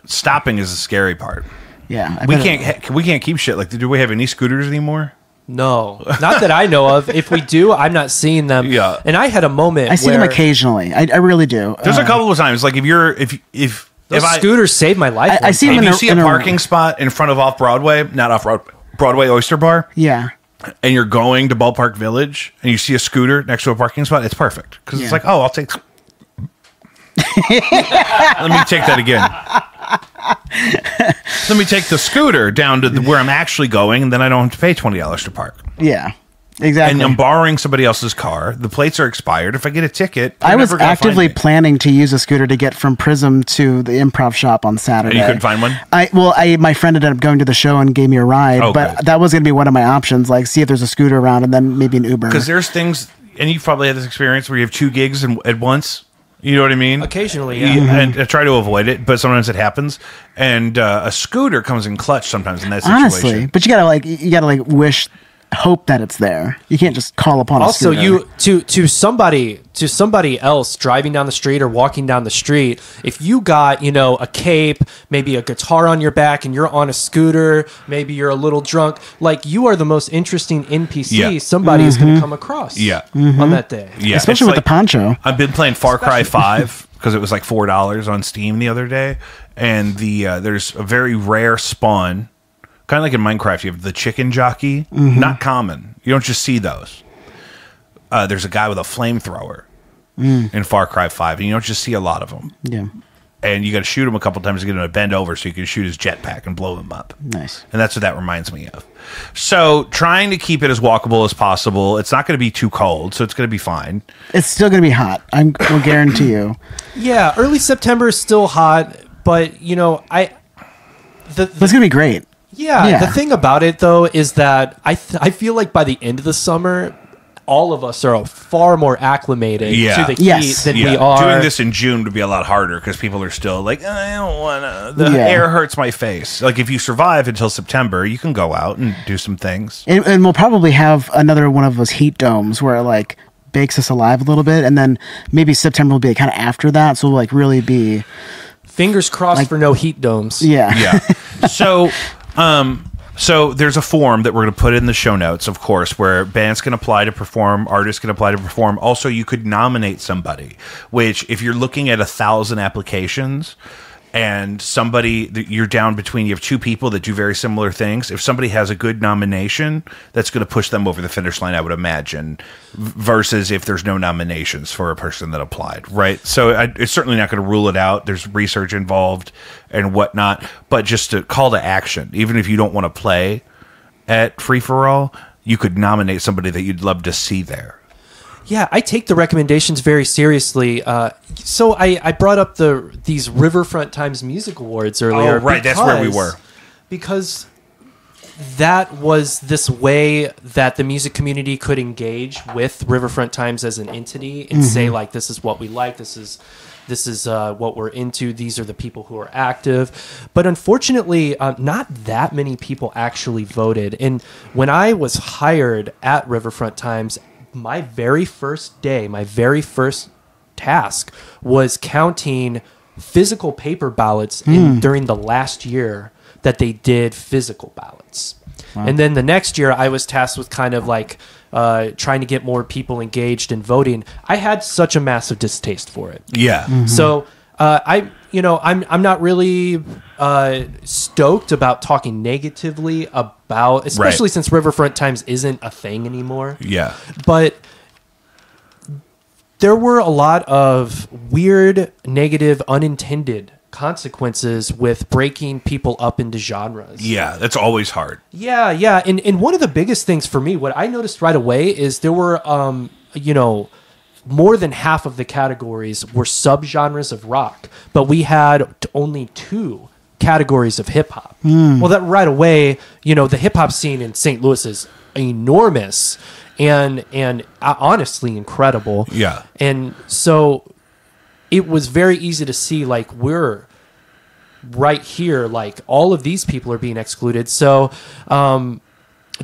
stopping is the scary part. Yeah. We can't keep shit. Do we have any scooters anymore? No, not that I know of. If we do, I'm not seeing them. Yeah. And I had a moment. I see them occasionally. I really do. There's a couple of times, like if those scooters saved my life. I see them and you see a parking spot in front of not off Broadway Oyster Bar. Yeah. And you're going to Ballpark Village, and you see a scooter next to a parking spot. It's perfect because it's like, oh, I'll take. Let me take that again. Let me take the scooter down to where I'm actually going, and then I don't have to pay $20 to park. Yeah, exactly. And I'm borrowing somebody else's car. The plates are expired. If I get a ticket, I was actively planning to use a scooter to get from Prism to the Improv Shop on Saturday. And you couldn't find one? My friend ended up going to the show and gave me a ride, but good. That was going to be one of my options, like see if there's a scooter around and then maybe an Uber. Because there's things, and you've probably had this experience where you have 2 gigs at once. You know what I mean? Occasionally, yeah. And I try to avoid it, but sometimes it happens. And a scooter comes in clutch sometimes in that situation. Honestly, but you gotta hope that it's there. You can't just call upon a scooter. Also, to somebody else driving down the street or walking down the street, if you got a cape, maybe a guitar on your back, and you're on a scooter, maybe you're a little drunk, like you are the most interesting NPC somebody is going to come across. On that day. Yeah, especially with the poncho. I've been playing Far Cry 5 because it was like $4 on Steam the other day, and there's a very rare spawn. Kind of like in Minecraft, you have the chicken jockey. Not common. You don't just see those. There's a guy with a flamethrower in Far Cry 5, and you don't just see a lot of them. Yeah. And you got to shoot him a couple times to get him to bend over so you can shoot his jetpack and blow him up. Nice. And that's what that reminds me of. So trying to keep it as walkable as possible. It's not going to be too cold, so it's going to be fine. It's still going to be hot. I will guarantee you. Yeah, early September is still hot, but it's going to be great. Yeah, the thing about it, though, is that I feel like by the end of the summer, all of us are far more acclimated to the heat than we are. Doing this in June would be a lot harder because people are still like, I don't want to. The air hurts my face. Like, if you survive until September, you can go out and do some things. And we'll probably have another one of those heat domes where it, like, bakes us alive a little bit. And then maybe September will be kind of after that. So we'll, like, really be... Fingers crossed for no heat domes. Yeah. So there's a form that we're going to put in the show notes, of course, where bands can apply to perform, artists can apply to perform. Also, you could nominate somebody, which if you're looking at 1,000 applications and you're down between, you have 2 people that do very similar things. If somebody has a good nomination, that's going to push them over the finish line, I would imagine, versus if there's no nominations for a person that applied, right? So it's certainly not going to rule it out. There's research involved and whatnot, but just a call to action. Even if you don't want to play at Free For All, you could nominate somebody that you'd love to see there. Yeah, I take the recommendations very seriously. So I brought up these Riverfront Times Music Awards earlier. Oh, right, that's where we were. Because that was this way that the music community could engage with Riverfront Times as an entity and say, like, this is what we like, this is what we're into, these are the people who are active. But unfortunately, not that many people actually voted. And when I was hired at Riverfront Times, my very first day, my very first task was counting physical paper ballots during the last year that they did physical ballots. Wow. And then the next year I was tasked with kind of like trying to get more people engaged in voting. I had such a massive distaste for it. Yeah. So I'm not really stoked about talking negatively about, especially since Riverfront Times isn't a thing anymore. Yeah. But there were a lot of weird, negative, unintended consequences with breaking people up into genres. Yeah, that's always hard. Yeah. And one of the biggest things for me, what I noticed right away is there were, more than half of the categories were subgenres of rock, but we had only 2 categories of hip hop. Well, that right away, the hip hop scene in St. Louis is enormous and honestly incredible. Yeah. And so it was very easy to see, like, we're right here, like, all of these people are being excluded. So,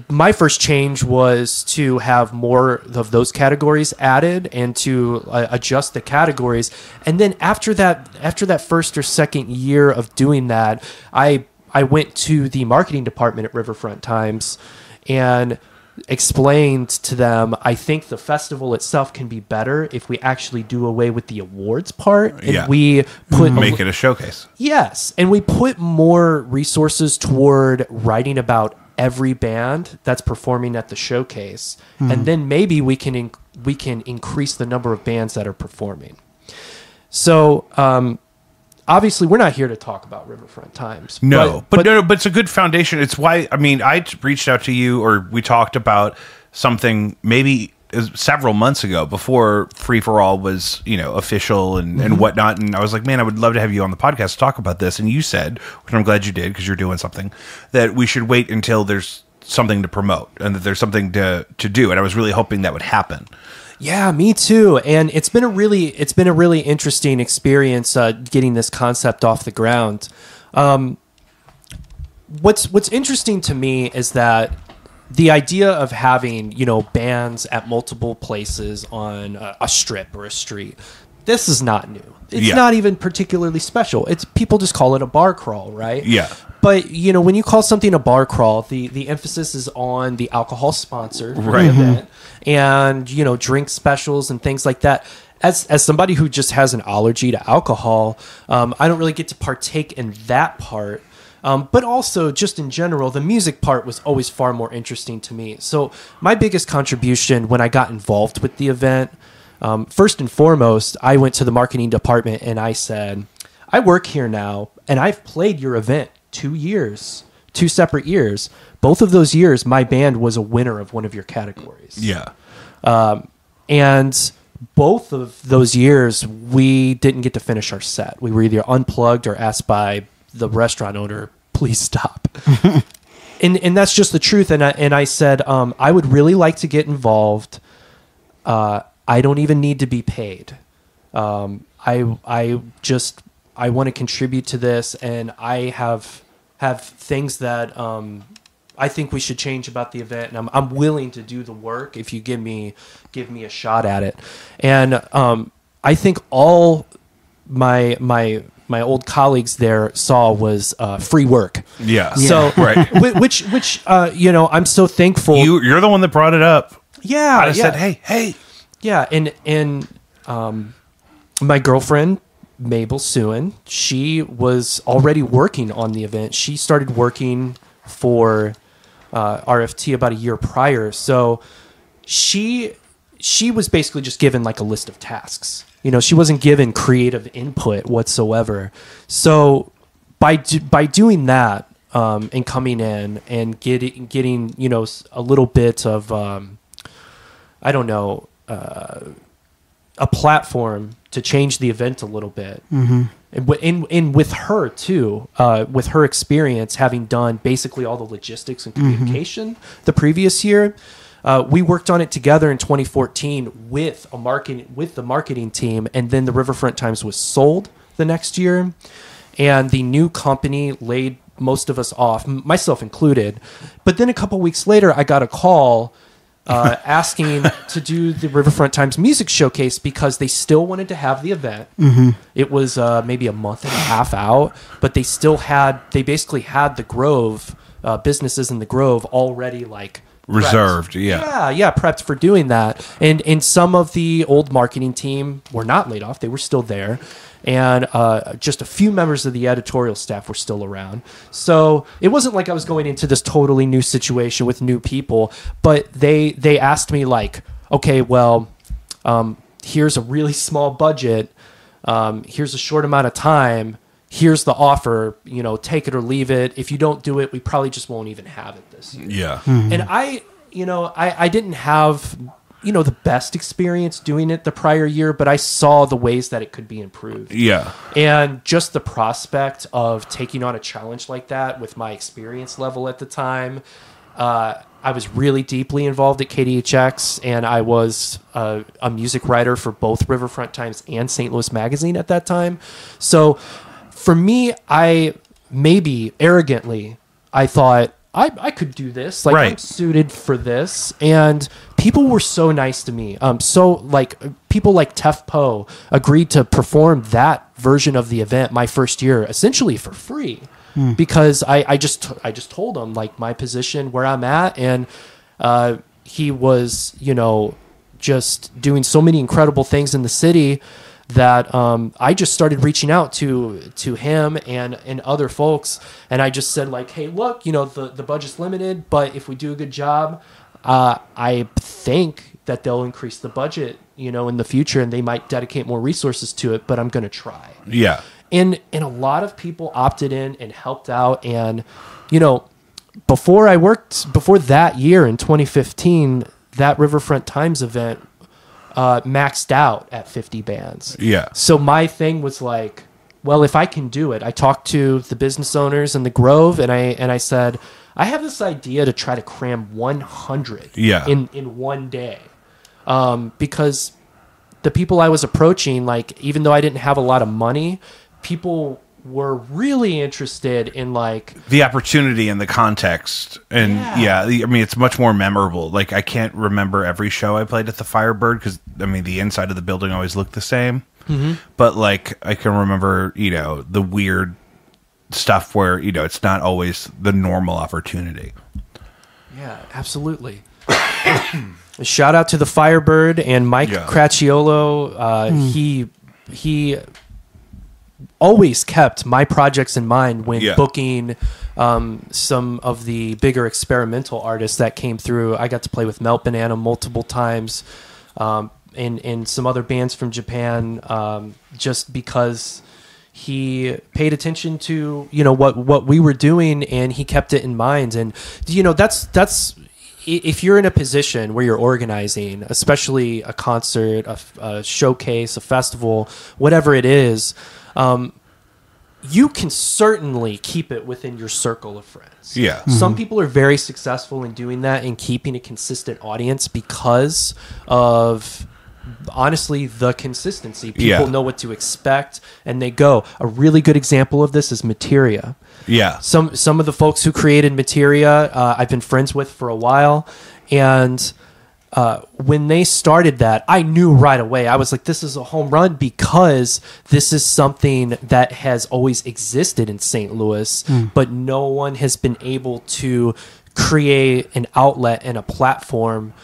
my first change was to have more of those categories added and to adjust the categories. And then after that first or second year of doing that, I went to the marketing department at Riverfront Times, and explained to them, I think the festival itself can be better if we actually do away with the awards part and we put make it a showcase. Yes, and we put more resources toward writing about every band that's performing at the showcase, and then maybe we can increase the number of bands that are performing. So obviously, we're not here to talk about Riverfront Times. No, but it's a good foundation. It's why, I mean, I reached out to you, or we talked about something maybe several months ago before Free for All was, official and whatnot. And I was like, man, I would love to have you on the podcast to talk about this. And you said, which I'm glad you did because you're doing something, that we should wait until there's something to promote and that there's something to do. And I was really hoping that would happen. Yeah, me too. And it's been a really interesting experience getting this concept off the ground. What's interesting to me is that the idea of having, bands at multiple places on a strip or a street, this is not new. It's not even particularly special. It's people just call it a bar crawl, right? Yeah. But, when you call something a bar crawl, the emphasis is on the alcohol sponsor for the event and, drink specials and things like that. As somebody who just has an allergy to alcohol, I don't really get to partake in that part. But also, just in general, the music part was always far more interesting to me. So my biggest contribution when I got involved with the event, first and foremost, I went to the marketing department and I said, I work here now and I've played your event 2 years, 2 separate years. Both of those years, my band was a winner of one of your categories. Yeah. And both of those years, we didn't get to finish our set. We were either unplugged or asked by the restaurant owner, please stop. and that's just the truth. And I said, I would really like to get involved. I don't even need to be paid. I want to contribute to this, and I have things that I think we should change about the event, and I'm willing to do the work if you give me a shot at it. And I think all my old colleagues there saw was free work. Yeah. So right. which I'm so thankful. You're the one that brought it up. Yeah. I said, hey. Yeah, and my girlfriend Mabel Suen, she was already working on the event. She started working for RFT about a year prior. So she was basically just given like a list of tasks. She wasn't given creative input whatsoever. So by doing that and coming in and getting a little bit of a platform to change the event a little bit. And with her too, with her experience having done basically all the logistics and communication the previous year, we worked on it together in 2014 with the marketing team, and then the Riverfront Times was sold the next year, and the new company laid most of us off, myself included. But then a couple weeks later, I got a call asking to do the Riverfront Times music showcase because they still wanted to have the event. It was maybe a month and a half out, but they basically had the Grove, businesses in the Grove already like reserved. Prepped. Yeah, prepped for doing that. And some of the old marketing team were not laid off. They were still there. And just a few members of the editorial staff were still around. So it wasn't like I was going into this totally new situation with new people, but they asked me like, okay, well, here's a really small budget. Here's a short amount of time. Here's the offer, take it or leave it. If you don't do it, we probably just won't even have it this year. Yeah. And I didn't have the best experience doing it the prior year, but I saw the ways that it could be improved. Yeah. And just the prospect of taking on a challenge like that with my experience level at the time, I was really deeply involved at KDHX, and I was a music writer for both Riverfront Times and St. Louis Magazine at that time. So for me, I maybe arrogantly, I thought, I could do this. Like, right. I'm suited for this. And people were so nice to me. So like people like Tef Poe agreed to perform that version of the event my first year, essentially for free, because I just told them like my position, where I'm at, and he was, just doing so many incredible things in the city that I just started reaching out to him and other folks, and I just said like, hey, look, the budget's limited, but if we do a good job, I think that they'll increase the budget, in the future, and they might dedicate more resources to it, but I'm going to try. Yeah. And a lot of people opted in and helped out, and before that year in 2015, that Riverfront Times event maxed out at 50 bands. Yeah. So my thing was like, well, if I can do it, I talked to the business owners in the Grove, and I said, I have this idea to try to cram 100 in one day, because the people I was approaching, like, even though I didn't have a lot of money, people were really interested in like the opportunity and the context, and I mean, it's much more memorable. Like, I can't remember every show I played at the Firebird because I mean the inside of the building always looked the same, but like I can remember the weird stuff where it's not always the normal opportunity. Yeah, absolutely. Shout out to the Firebird and Mike Cracciolo. He always kept my projects in mind when booking some of the bigger experimental artists that came through. I got to play with Melt Banana multiple times, and some other bands from Japan, just because he paid attention to what we were doing, and he kept it in mind. And that's if you're in a position where you're organizing, especially a concert, a showcase, a festival, whatever it is, you can certainly keep it within your circle of friends. Yeah. Mm-hmm. Some people are very successful in doing that and keeping a consistent audience because of, honestly, the consistency. People know what to expect, and they go. A really good example of this is Materia. Yeah. Some of the folks who created Materia, I've been friends with for a while, and when they started that, I knew right away. I was like, this is a home run, because this is something that has always existed in St. Louis, but no one has been able to create an outlet and a platform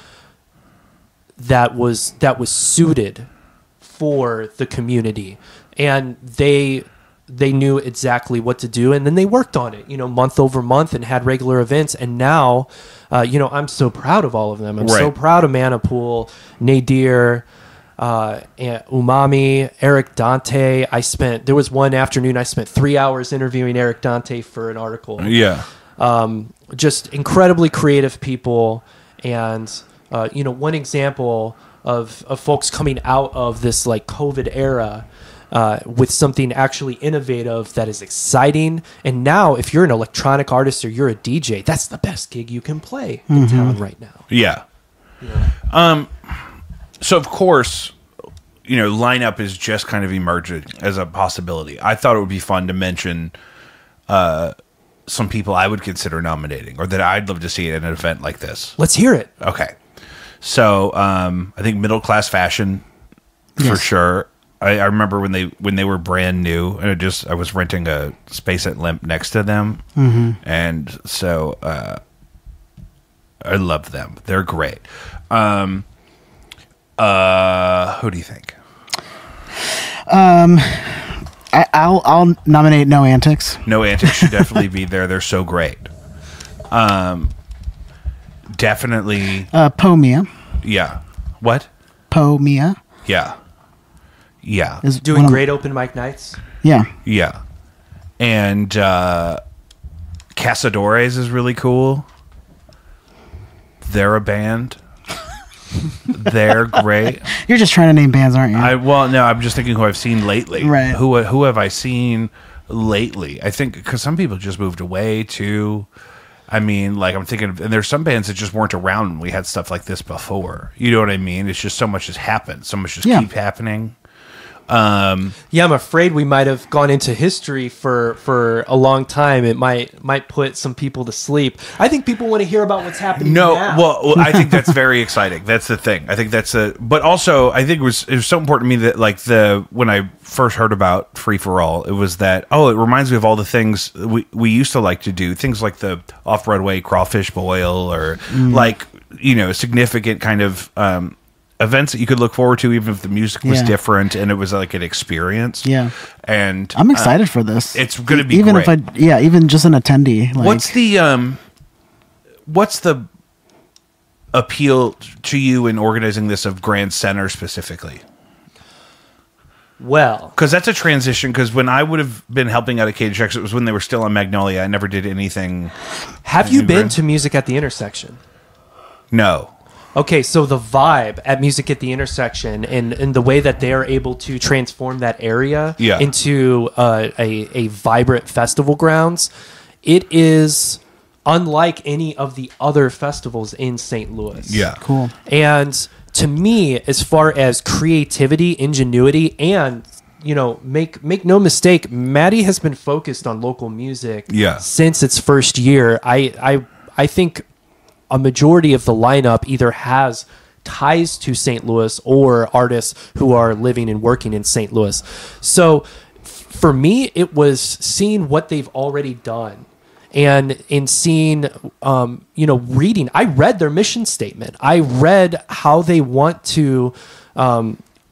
that was suited for the community. And they knew exactly what to do, and then they worked on it, month over month, and had regular events. And now, I'm so proud of all of them. I'm so proud of Manapool, Nadir, and Umami, Eric Dante. There was one afternoon I spent 3 hours interviewing Eric Dante for an article. Yeah. Just incredibly creative people. And, one example of folks coming out of this like COVID era, with something actually innovative that is exciting. And now, if you're an electronic artist or you're a DJ, that's the best gig you can play in town right now. Yeah. So, of course, lineup is just kind of emerging as a possibility. I thought it would be fun to mention some people I would consider nominating, or that I'd love to see at an event like this. Let's hear it. Okay. So, I think Middle Class Fashion, for sure. I remember when they were brand new, and I was renting a space at Limp next to them, and so I love them. They're great. Who do you think? I'll nominate No Antics. No Antics should definitely be there. They're so great. Definitely. Pomia. Yeah. What? Pomia. Yeah. Yeah. Is Doing great open mic nights. Yeah. Yeah. And Casadores is really cool. They're a band. They're great. You're just trying to name bands, aren't you? No, I'm just thinking who I've seen lately. Right. Who have I seen lately? I think because some people just moved away too. I mean, like, I'm thinking, and there's some bands that just weren't around when we had stuff like this before. You know what I mean? It's just so much has happened. So much just keep happening. Yeah, I'm afraid we might have gone into history for a long time. It might put some people to sleep. I think people want to hear about what's happening now. Well, I think that's very exciting. That's the thing. I think but also I think it was so important to me that like when I first heard about Free for All, it was that it reminds me of all the things we used to like to do, things like the off Broadway crawfish boil or like significant kind of events that you could look forward to, even if the music was different and it was like an experience. Yeah, and I'm excited for this. It's going to be even great. Even just an attendee. Like, what's the appeal to you in organizing this of Grand Center specifically? Well, because that's a transition. Because when I would have been helping out at Cage X, it was when they were still on Magnolia. I never did anything. Have you been to Music at the Intersection? No. Okay, so the vibe at Music at the Intersection and the way that they are able to transform that area into a vibrant festival grounds, it is unlike any of the other festivals in St. Louis. Yeah. Cool. And to me, as far as creativity, ingenuity, and make no mistake, Maddie has been focused on local music since its first year. I think a majority of the lineup either has ties to St. Louis or artists who are living and working in St. Louis. So for me, it was seeing what they've already done and in seeing, reading. I read their mission statement. I read how they want to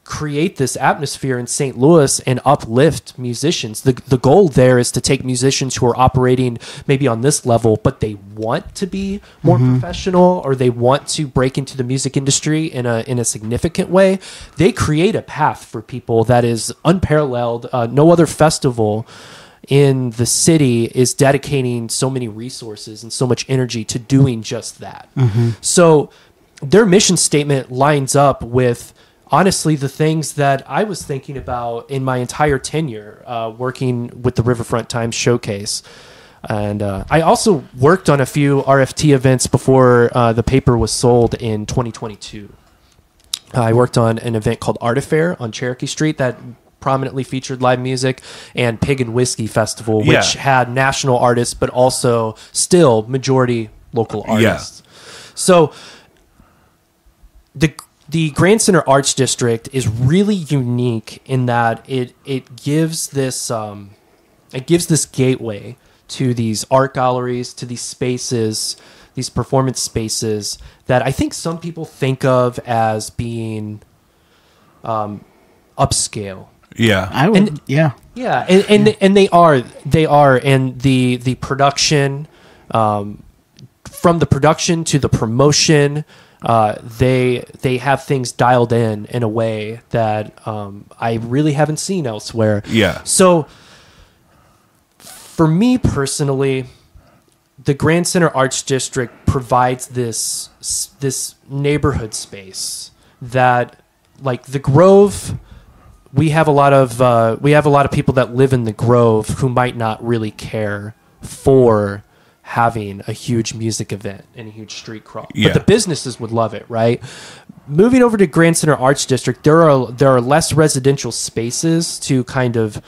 create this atmosphere in St. Louis and uplift musicians. The goal there is to take musicians who are operating maybe on this level, but they want to be more professional or they want to break into the music industry in a significant way. They create a path for people that is unparalleled. No other festival in the city is dedicating so many resources and so much energy to doing just that. So their mission statement lines up with honestly the things that I was thinking about in my entire tenure working with the Riverfront Times Showcase. And I also worked on a few RFT events before the paper was sold in 2022. I worked on an event called Art Affair on Cherokee Street that prominently featured live music, and Pig and Whiskey Festival, which had national artists, but also still majority local artists. So the Grand Center Arts District is really unique in that it gives this gateway to these art galleries, to these spaces, these performance spaces that I think some people think of as being upscale. Yeah, I would. And they are, and the production, from the production to the promotion, they have things dialed in a way that I really haven't seen elsewhere. Yeah. So for me personally, the Grand Center Arts District provides this neighborhood space that, like the Grove, we have a lot of people that live in the Grove who might not really care for having a huge music event and a huge street crawl, but the businesses would love it, right? Moving over to Grand Center Arts District, there are less residential spaces to kind of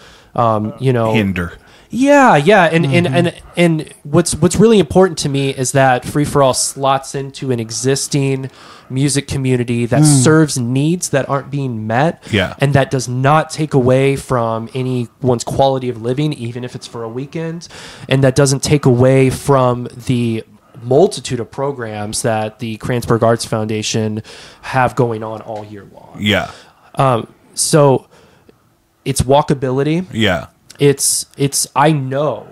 hinder. And what's really important to me is that Free for All slots into an existing music community that serves needs that aren't being met, and that does not take away from anyone's quality of living, even if it's for a weekend, and that doesn't take away from the multitude of programs that the Kransberg Arts Foundation have going on all year long. Yeah. So it's walkability. Yeah. It's I know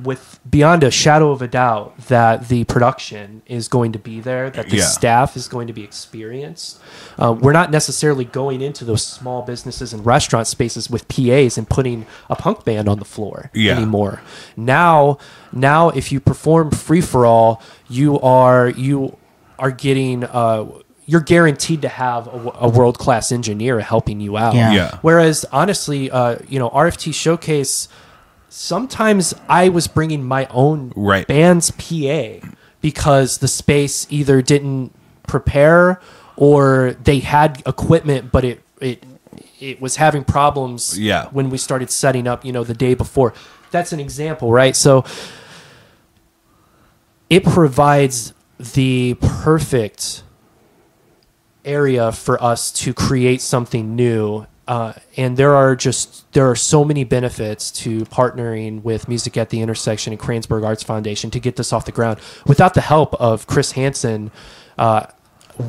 with beyond a shadow of a doubt that the production is going to be there, that the staff is going to be experienced. We're not necessarily going into those small businesses and restaurant spaces with PAs and putting a punk band on the floor anymore. Now if you perform Free for All, you are getting you're guaranteed to have a world-class engineer helping you out. Whereas, honestly, RFT Showcase, sometimes I was bringing my own band's PA because the space either didn't prepare or they had equipment, but it it was having problems when we started setting up, the day before. That's an example, right? So it provides the perfect area for us to create something new. And there are so many benefits to partnering with Music at the Intersection and Kransberg Arts Foundation to get this off the ground. Without the help of Chris Hansen,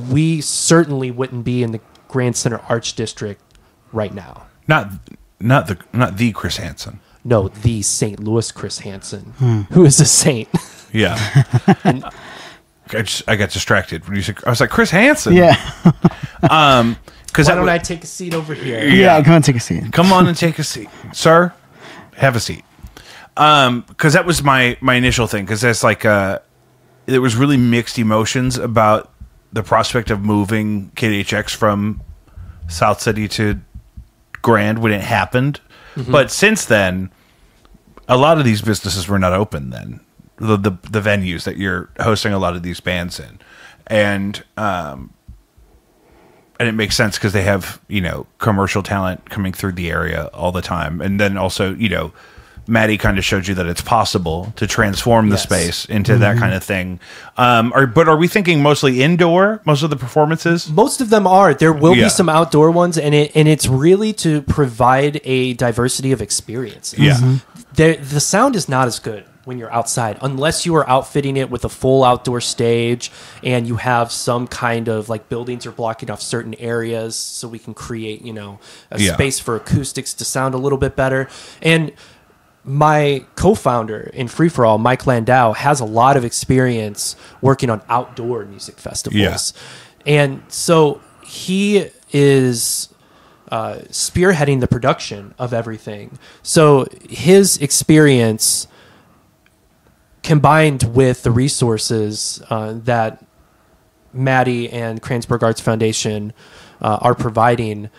we certainly wouldn't be in the Grand Center Arts District right now. Not the Chris Hansen. No, the St. Louis Chris Hansen, who is a saint. Yeah. And I got distracted when you said, I was like, Chris Hansen. Yeah. Why don't I take a seat over here? Yeah, come on, take a seat. Come on and take a seat, sir. Have a seat. Because that was my initial thing. Because there's like there was really mixed emotions about the prospect of moving KDHX from South City to Grand when it happened. Mm-hmm. But since then, a lot of these businesses were not open then. The venues that you're hosting a lot of these bands in, and it makes sense because they have commercial talent coming through the area all the time, and then also Maddie kind of showed you that it's possible to transform the space into that kind of thing. But are we thinking mostly indoor? Most of the performances, most of them are. There will be some outdoor ones, and it's really to provide a diversity of experiences. Yeah, the sound is not as good when you're outside, unless you are outfitting it with a full outdoor stage and you have some kind of like buildings are blocking off certain areas so we can create, a space for acoustics to sound a little bit better. And my co-founder in Free For All, Mike Landau, has a lot of experience working on outdoor music festivals. Yeah. And so he is spearheading the production of everything. So his experience combined with the resources that Maddie and Kransberg Arts Foundation are providing,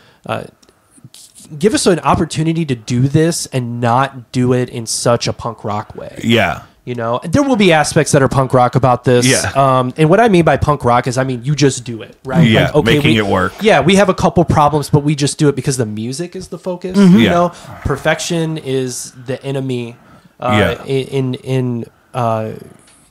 give us an opportunity to do this and not do it in such a punk rock way. Yeah. There will be aspects that are punk rock about this. Yeah. And what I mean by punk rock is, you just do it, right? Yeah, like, okay, making it work. Yeah, we have a couple problems, but we just do it because the music is the focus. Perfection is the enemy in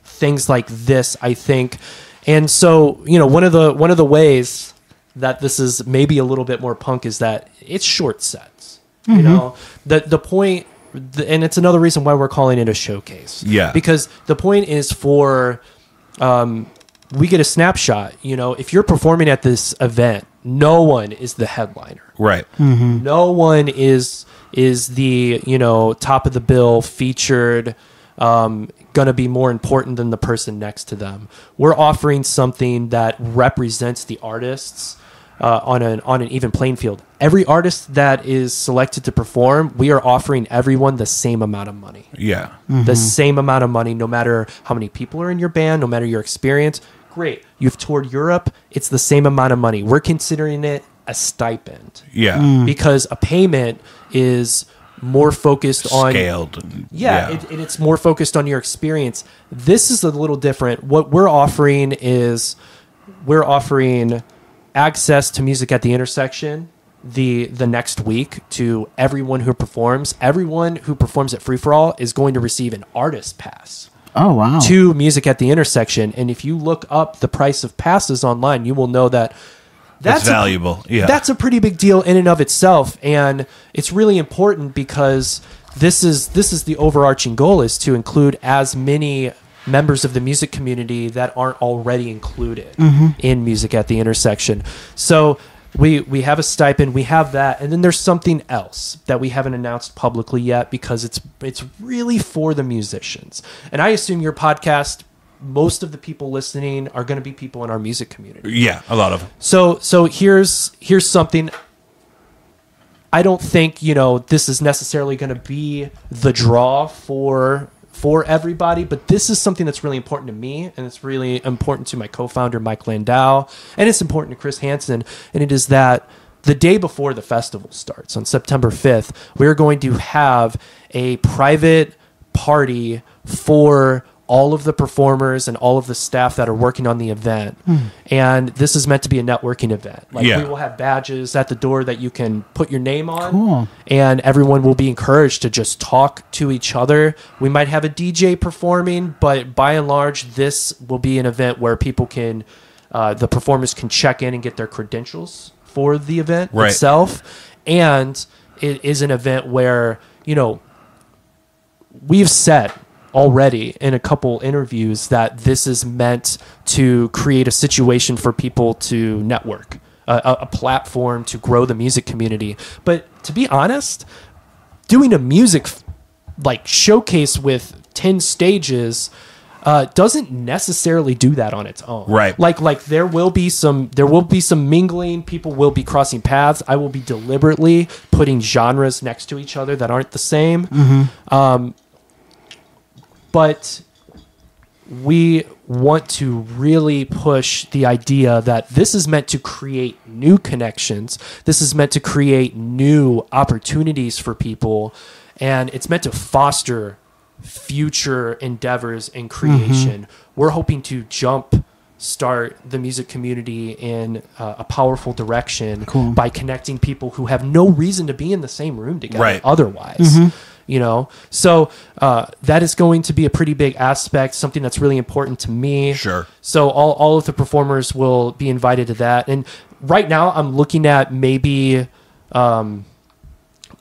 things like this, I think. And so, one of the ways that this is maybe a little bit more punk is that it's short sets. The point, and it's another reason why we're calling it a showcase. Yeah, because the point is for we get a snapshot. If you're performing at this event, no one is the headliner, right? Mm-hmm. No one is the top of the bill featured. Going to be more important than the person next to them. We're offering something that represents the artists on an even playing field. Every artist that is selected to perform, we are offering everyone the same amount of money. Yeah. Mm-hmm. The same amount of money, no matter how many people are in your band, no matter your experience. Great. You've toured Europe. It's the same amount of money. We're considering it a stipend. Yeah. Because a payment is more focused on scaled. And it's more focused on your experience. This is a little different. What we're offering is access to Music at the Intersection the next week to everyone who performs. Everyone who performs at Free For All is going to receive an artist pass. Oh, wow. To Music at the Intersection. And if you look up the price of passes online, you will know that that's valuable. That's a pretty big deal in and of itself, and it's really important because this is the overarching goal, is to include as many members of the music community that aren't already included in Music at the Intersection. So we have a stipend, we have that, and then there's something else that we haven't announced publicly yet because it's really for the musicians. And I assume your podcast, most of the people listening are going to be people in our music community. Yeah, a lot of them. So here's something. I don't think, this is necessarily going to be the draw for everybody, but this is something that's really important to me, and it's really important to my co-founder, Mike Landau, and it's important to Chris Hansen, and it is that the day before the festival starts, on September 5th, we're going to have a private party for all of the performers and all of the staff that are working on the event. And this is meant to be a networking event. Like we will have badges at the door that you can put your name on. Cool. And everyone will be encouraged to just talk to each other. We might have a DJ performing, but by and large, this will be an event where people can, the performers can check in and get their credentials for the event itself. And it is an event where, you know, we've said already in a couple interviews that this is meant to create a situation for people to network, a platform to grow the music community. But to be honest, doing a music like showcase with 10 stages doesn't necessarily do that on its own. Right. Like there will be some mingling, people will be crossing paths. I will be deliberately putting genres next to each other that aren't the same. But we want to really push the idea that this is meant to create new connections. This is meant to create new opportunities for people. And it's meant to foster future endeavors and creation. We're hoping to start the music community in a powerful direction by connecting people who have no reason to be in the same room together otherwise. You know, so that is going to be a pretty big aspect, something that's really important to me. Sure. So all of the performers will be invited to that. And right now I'm looking at maybe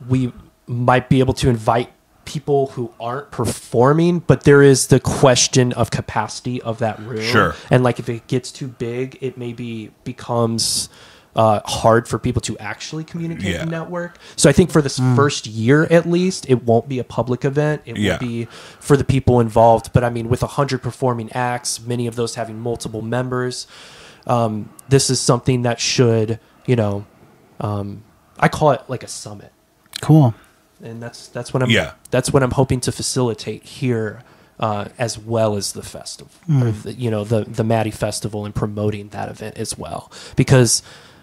we might be able to invite people who aren't performing, but there is the question of capacity of that room. Sure. And like if it gets too big, it maybe becomes hard for people to actually communicate and network. So I think for this first year, at least, it won't be a public event. It will be for the people involved. But I mean, with 100 performing acts, many of those having multiple members, this is something that should, you know, I call it like a summit. Cool. And that's what I'm hoping to facilitate here, as well as the festival, or the Maddie Festival, and promoting that event as well. Because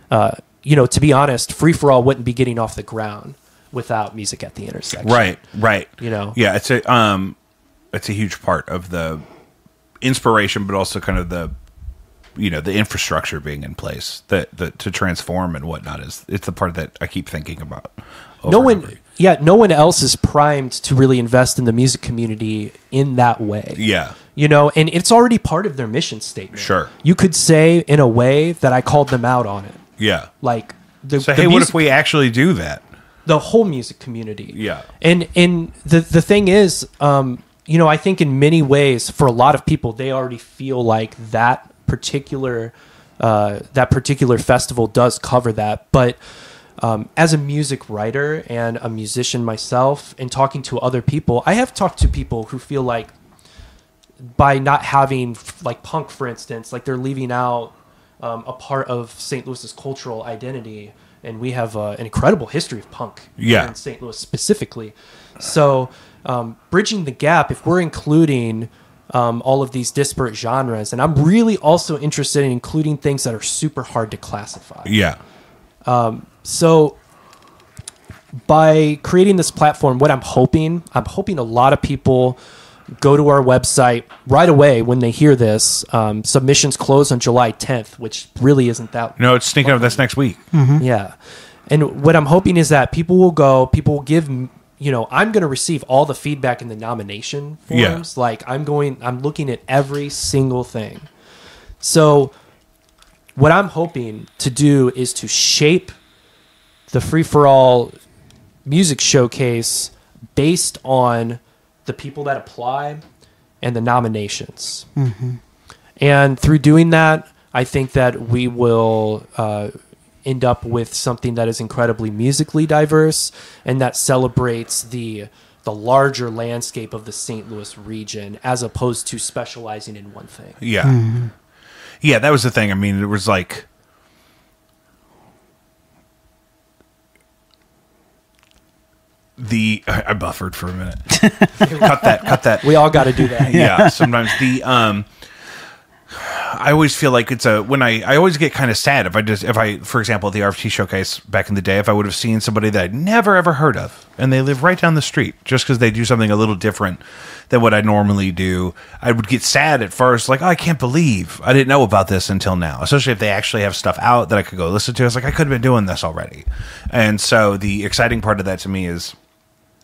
to be honest, Free for All wouldn't be getting off the ground without music at the intersection. Right. You know, yeah, it's a huge part of the inspiration, but also kind of the infrastructure being in place that to transform and whatnot it's the part that I keep thinking about. No one else is primed to really invest in the music community in that way. Yeah. And it's already part of their mission statement. Sure. You could say in a way that I called them out on it. Yeah. Like what if we actually do that? The whole music community. Yeah. And the thing is, I think in many ways for a lot of people, they already feel like that particular festival does cover that. But as a music writer and a musician myself, and talking to other people, I have talked to people who feel like by not having like punk, for instance, like they're leaving out a part of St. Louis's cultural identity. And we have an incredible history of punk here in St. Louis specifically. So bridging the gap, if we're including all of these disparate genres, and I'm really also interested in including things that are super hard to classify. Yeah. So by creating this platform, what I'm hoping a lot of people go to our website right away when they hear this. Submissions close on July 10th, which really isn't that. No, it's sneaking up. That's next week. Mm-hmm. Yeah. And what I'm hoping is that people will give, I'm going to receive all the feedback in the nomination forms. Yeah. Like I'm looking at every single thing. So what I'm hoping to do is to shape the Free for All music showcase based on the people that apply and the nominations. Mm-hmm. And through doing that, I think that we will end up with something that is incredibly musically diverse and that celebrates the larger landscape of the St. Louis region as opposed to specializing in one thing. Yeah. Mm-hmm. Yeah, that was the thing. I mean, it was like I buffered for a minute. Cut that. We all got to do that. Yeah, sometimes I always feel like it's I always get kind of sad if I, for example, at the RFT showcase back in the day, if I would have seen somebody that I'd never ever heard of and they live right down the street, just because they do something a little different than what I normally do, I would get sad at first, like, oh, I can't believe I didn't know about this until now, especially if they actually have stuff out that I could go listen to. It's like, I could have been doing this already. And so the exciting part of that to me is,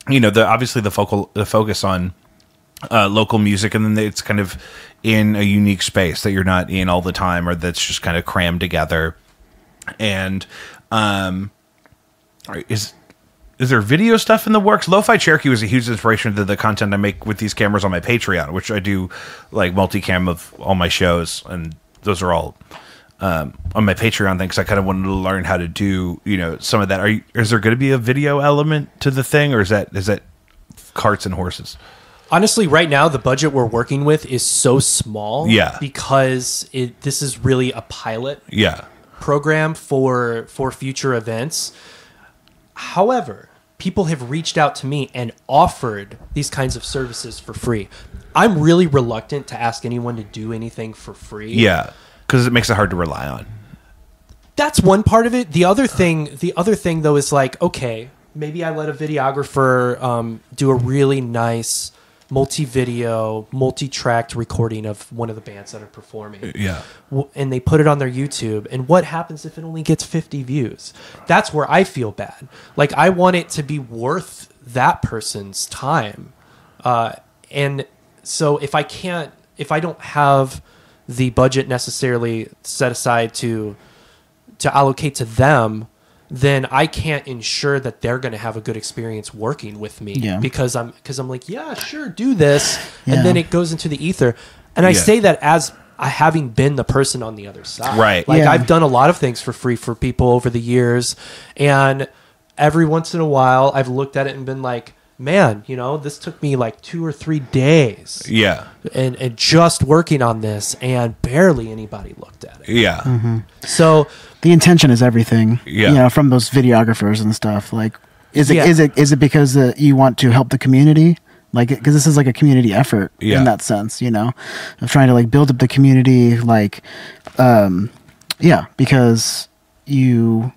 obviously the focus on local music, and then it's kind of in a unique space that you're not in all the time, or that's just kind of crammed together. And is there video stuff in the works? Lo-Fi Cherokee was a huge inspiration to the content I make with these cameras on my Patreon, which I do like multicam of all my shows, and those are all on my Patreon thing, because I kind of wanted to learn how to do some of that. Is there going to be a video element to the thing, or is that carts and horses? Honestly, right now, the budget we're working with is so small. Yeah. Because this is really a pilot program for future events. However, people have reached out to me and offered these kinds of services for free. I'm really reluctant to ask anyone to do anything for free. Yeah, because it makes it hard to rely on. That's one part of it. The other thing, though, is like, okay, maybe I let a videographer do a really nice multi-video, multi-tracked recording of one of the bands that are performing. Yeah. And they put it on their YouTube. And what happens if it only gets 50 views? That's where I feel bad. Like, I want it to be worth that person's time. And so if I don't have the budget necessarily set aside to allocate to them, then I can't ensure that they're going to have a good experience working with me. Yeah. Because I'm like, yeah, sure, do this. Yeah. And then it goes into the ether. And I say that as having been the person on the other side. Right. Like, I've done a lot of things for free for people over the years. And every once in a while, I've looked at it and been like, man, this took me like 2 or 3 days. Yeah. And just working on this, and barely anybody looked at it. Yeah. Mm-hmm. So the intention is everything. Yeah. From those videographers and stuff. Like, is it because you want to help the community? Like, because this is like a community effort in that sense, of trying to like build up the community. Like, because you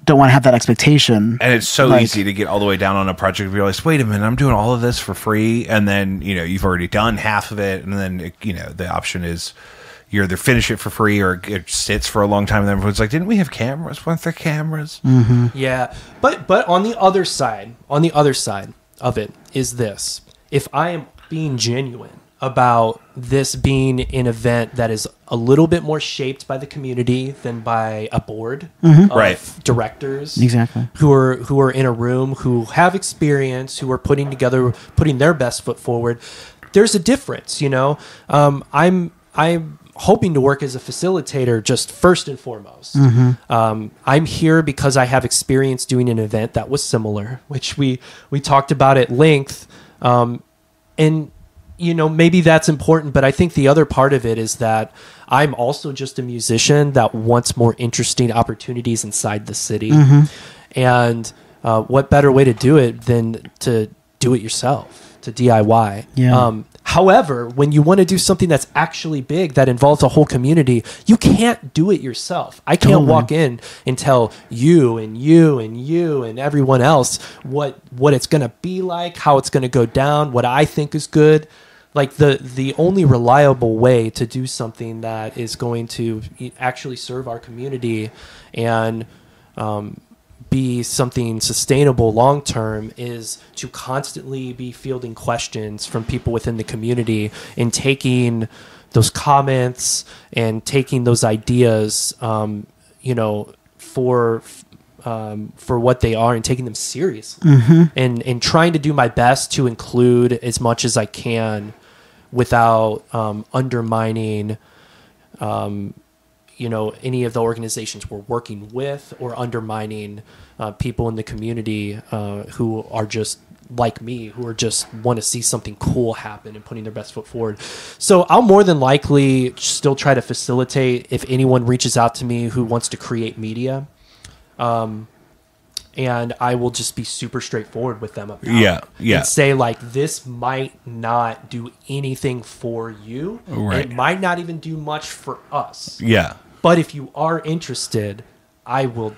don't want to have that expectation. And it's so easy to get all the way down on a project and realize, wait a minute, I'm doing all of this for free. And then, you've already done half of it. And then, the option is you either finish it for free or it sits for a long time. And then everyone's like, didn't we have cameras? Weren't there cameras? Mm-hmm. Yeah. But on the other side of it is this. If I am being genuine about this being an event that is a little bit more shaped by the community than by a board of directors, exactly, who are in a room, who have experience, who are putting their best foot forward. There's a difference, I'm hoping to work as a facilitator, just first and foremost. Mm-hmm. I'm here because I have experience doing an event that was similar, which we talked about at length, and maybe that's important, but I think the other part of it is that I'm also just a musician that wants more interesting opportunities inside the city. Mm-hmm. And what better way to do it than to do it yourself, to DIY. Yeah. However, when you want to do something that's actually big, that involves a whole community, you can't do it yourself. I can't walk in and tell you and you and you and everyone else what it's going to be like, how it's going to go down, what I think is good. Like, the only reliable way to do something that is going to actually serve our community and be something sustainable long term is to constantly be fielding questions from people within the community and taking those comments and taking those ideas, for what they are, and taking them seriously, and trying to do my best to include as much as I can without undermining any of the organizations we're working with, or undermining people in the community who are just like me, who are just want to see something cool happen and putting their best foot forward. So I'll more than likely still try to facilitate if anyone reaches out to me who wants to create media. and I will just be super straightforward with them about it. And say, like, this might not do anything for you. Right. It might not even do much for us. Yeah. But if you are interested, I will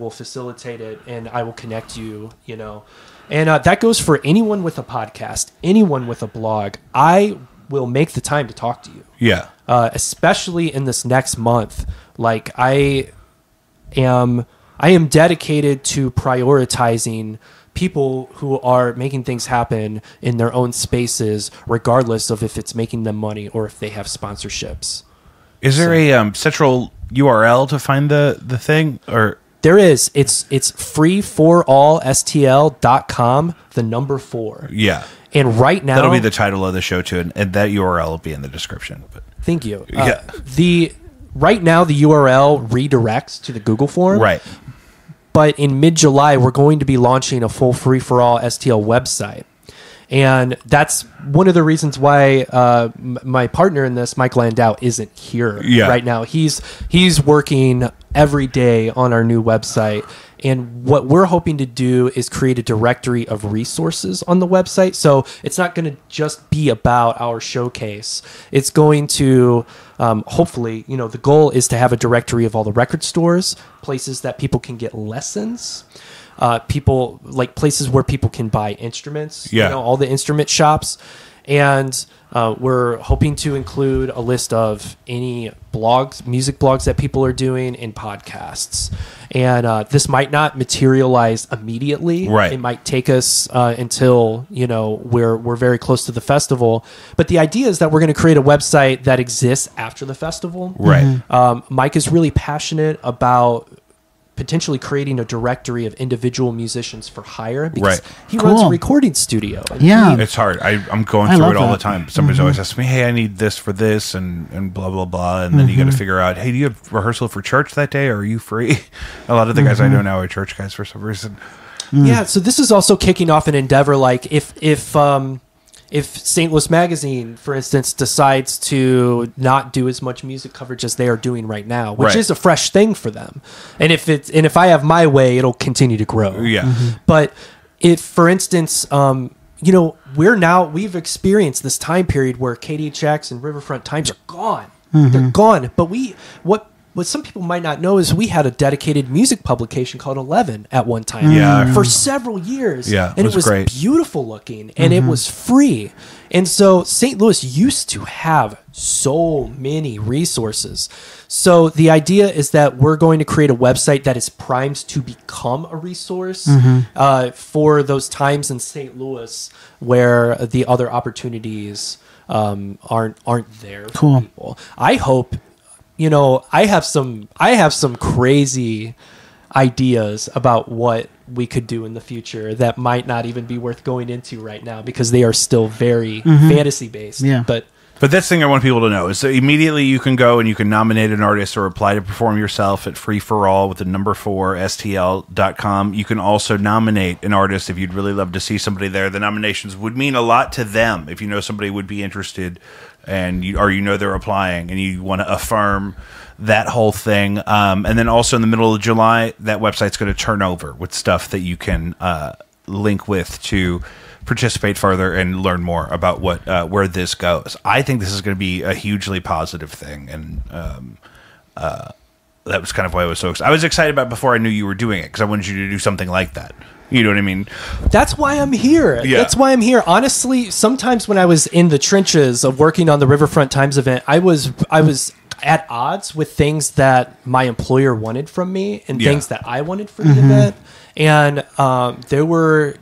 facilitate it, and I will connect you, And that goes for anyone with a podcast, anyone with a blog. I will make the time to talk to you. Yeah. Especially in this next month. Like, I am dedicated to prioritizing people who are making things happen in their own spaces, regardless of if it's making them money or if they have sponsorships. Is there a central URL to find the thing, or? There is. It's freeforallstl.com, the number 4. Yeah. And right now, that'll be the title of the show too, and that URL will be in the description. But thank you. Yeah. Right now the URL redirects to the Google form. Right. But in mid-July, we're going to be launching a full free-for-all STL website. And that's one of the reasons why my partner in this, Mike Landau, isn't here right now. He's working every day on our new website. And what we're hoping to do is create a directory of resources on the website. So it's not going to just be about our showcase. It's going to, hopefully, the goal is to have a directory of all the record stores, places that people can get lessons, places where people can buy instruments, all the instrument shops. And we're hoping to include a list of any blogs, music blogs that people are doing, and podcasts. And this might not materialize immediately. Right. It might take us until we're very close to the festival. But the idea is that we're going to create a website that exists after the festival. Right. Mike is really passionate about potentially creating a directory of individual musicians for hire, because he runs a recording studio. It's hard. I'm going through it all the time. Somebody's always asking me, hey, I need this for this, and blah, blah, blah. And then you got to figure out, hey, do you have rehearsal for church that day, or are you free? A lot of the guys I know now are church guys for some reason. Yeah, so this is also kicking off an endeavor. Like, if St. Louis Magazine, for instance, decides to not do as much music coverage as they are doing right now, which is a fresh thing for them, and if I have my way, it'll continue to grow. Yeah. But if, for instance, we've experienced this time period where KDHX and Riverfront Times are gone. They're gone. But what some people might not know is we had a dedicated music publication called 11 at one time for several years. Yeah, and it was great. Beautiful looking, and it was free. And so St. Louis used to have so many resources. So the idea is that we're going to create a website that is primed to become a resource for those times in St. Louis where the other opportunities aren't there for people. I hope. I have some crazy ideas about what we could do in the future that might not even be worth going into right now because they are still very fantasy based. Yeah. But that's the thing I want people to know is that immediately you can go and you can nominate an artist or apply to perform yourself at freeforall with the number 4 stl.com. You can also nominate an artist if you'd really love to see somebody there. The nominations would mean a lot to them if you know somebody would be interested and they're applying and you want to affirm that whole thing. And then also in the middle of July, that website's going to turn over with stuff that you can link with to participate further and learn more about where this goes. I think this is going to be a hugely positive thing, and that was kind of why I was so excited. I was excited about it before I knew you were doing it because I wanted you to do something like that. You know what I mean? That's why I'm here. Yeah. That's why I'm here. Honestly, sometimes when I was in the trenches of working on the Riverfront Times event, I was at odds with things that my employer wanted from me and things that I wanted for the event. And there were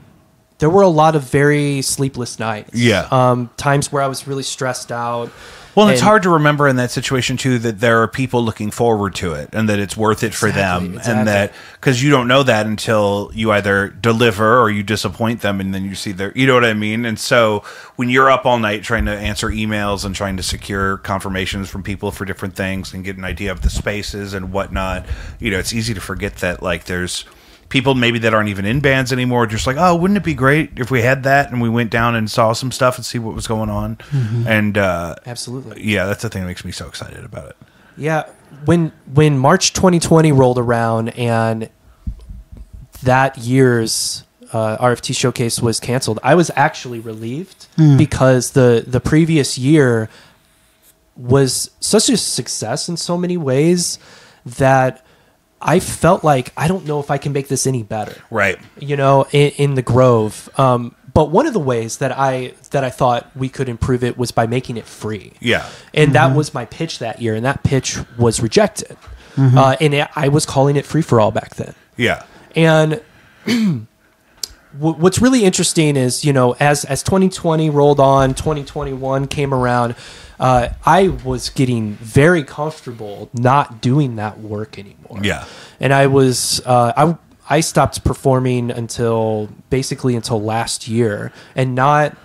a lot of very sleepless nights. Yeah. Times where I was really stressed out. Well, it's hard to remember in that situation, too, that there are people looking forward to it and that it's worth it for them. And that, because you don't know that until you either deliver or you disappoint them and then you see their, you know what I mean? And so when you're up all night trying to answer emails and trying to secure confirmations from people for different things and get an idea of the spaces and whatnot, it's easy to forget that, like, there's people maybe that aren't even in bands anymore, just like, oh, wouldn't it be great if we had that and we went down and saw some stuff and see what was going on? And absolutely, yeah, that's the thing that makes me so excited about it. Yeah, when March 2020 rolled around and that year's RFT showcase was canceled, I was actually relieved because the previous year was such a success in so many ways that I felt like I don't know if I can make this any better. Right. You know, in the Grove. But one of the ways that I thought we could improve it was by making it free. Yeah. And that was my pitch that year, and that pitch was rejected. I was calling it free for all back then. Yeah. And what's really interesting is, you know, as 2020 rolled on, 2021 came around, I was getting very comfortable not doing that work anymore. Yeah. And I was I stopped performing until last year, and not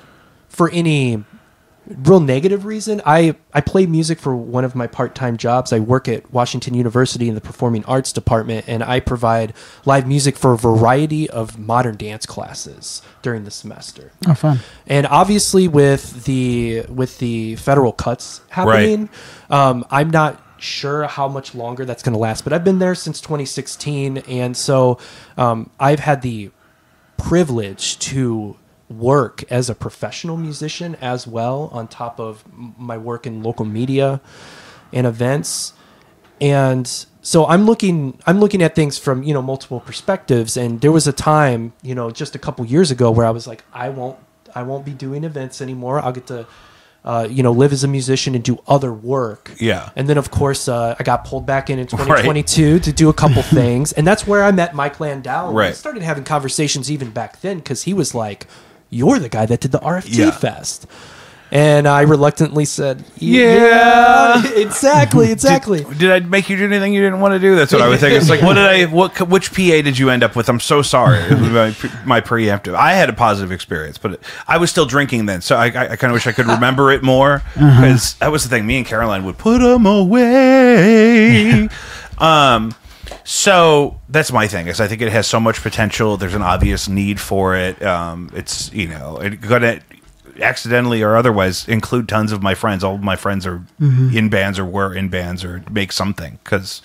for any real negative reason. I play music for one of my part-time jobs. I work at Washington University in the Performing Arts Department, and I provide live music for a variety of modern dance classes during the semester. Oh, fun. And obviously with the federal cuts happening, I'm not sure how much longer that's going to last, but I've been there since 2016, and so I've had the privilege to work as a professional musician as well, on top of my work in local media and events. And so I'm looking at things from, you know, multiple perspectives. And there was a time, you know, just a couple years ago where I was like, I won't be doing events anymore. I'll get to live as a musician and do other work. Yeah. And then, of course, I got pulled back in 2022 to do a couple things. And that's where I met Mike Landau. Right. We started having conversations even back then, because he was like, "You're the guy that did the RFT Fest." And I reluctantly said, yeah. Exactly. Did I make you do anything you didn't want to do? That's what I would think. It's like, which PA did you end up with? I'm so sorry. It was my preemptive. I had a positive experience, but I was still drinking then, so I kind of wish I could remember it more, because that was the thing. Me and Caroline would put them away. So that's my thing, is I think it has so much potential. There's an obvious need for it. It's, you know, it gonna accidentally or otherwise include tons of my friends. All of my friends are in bands or were in bands or make something, because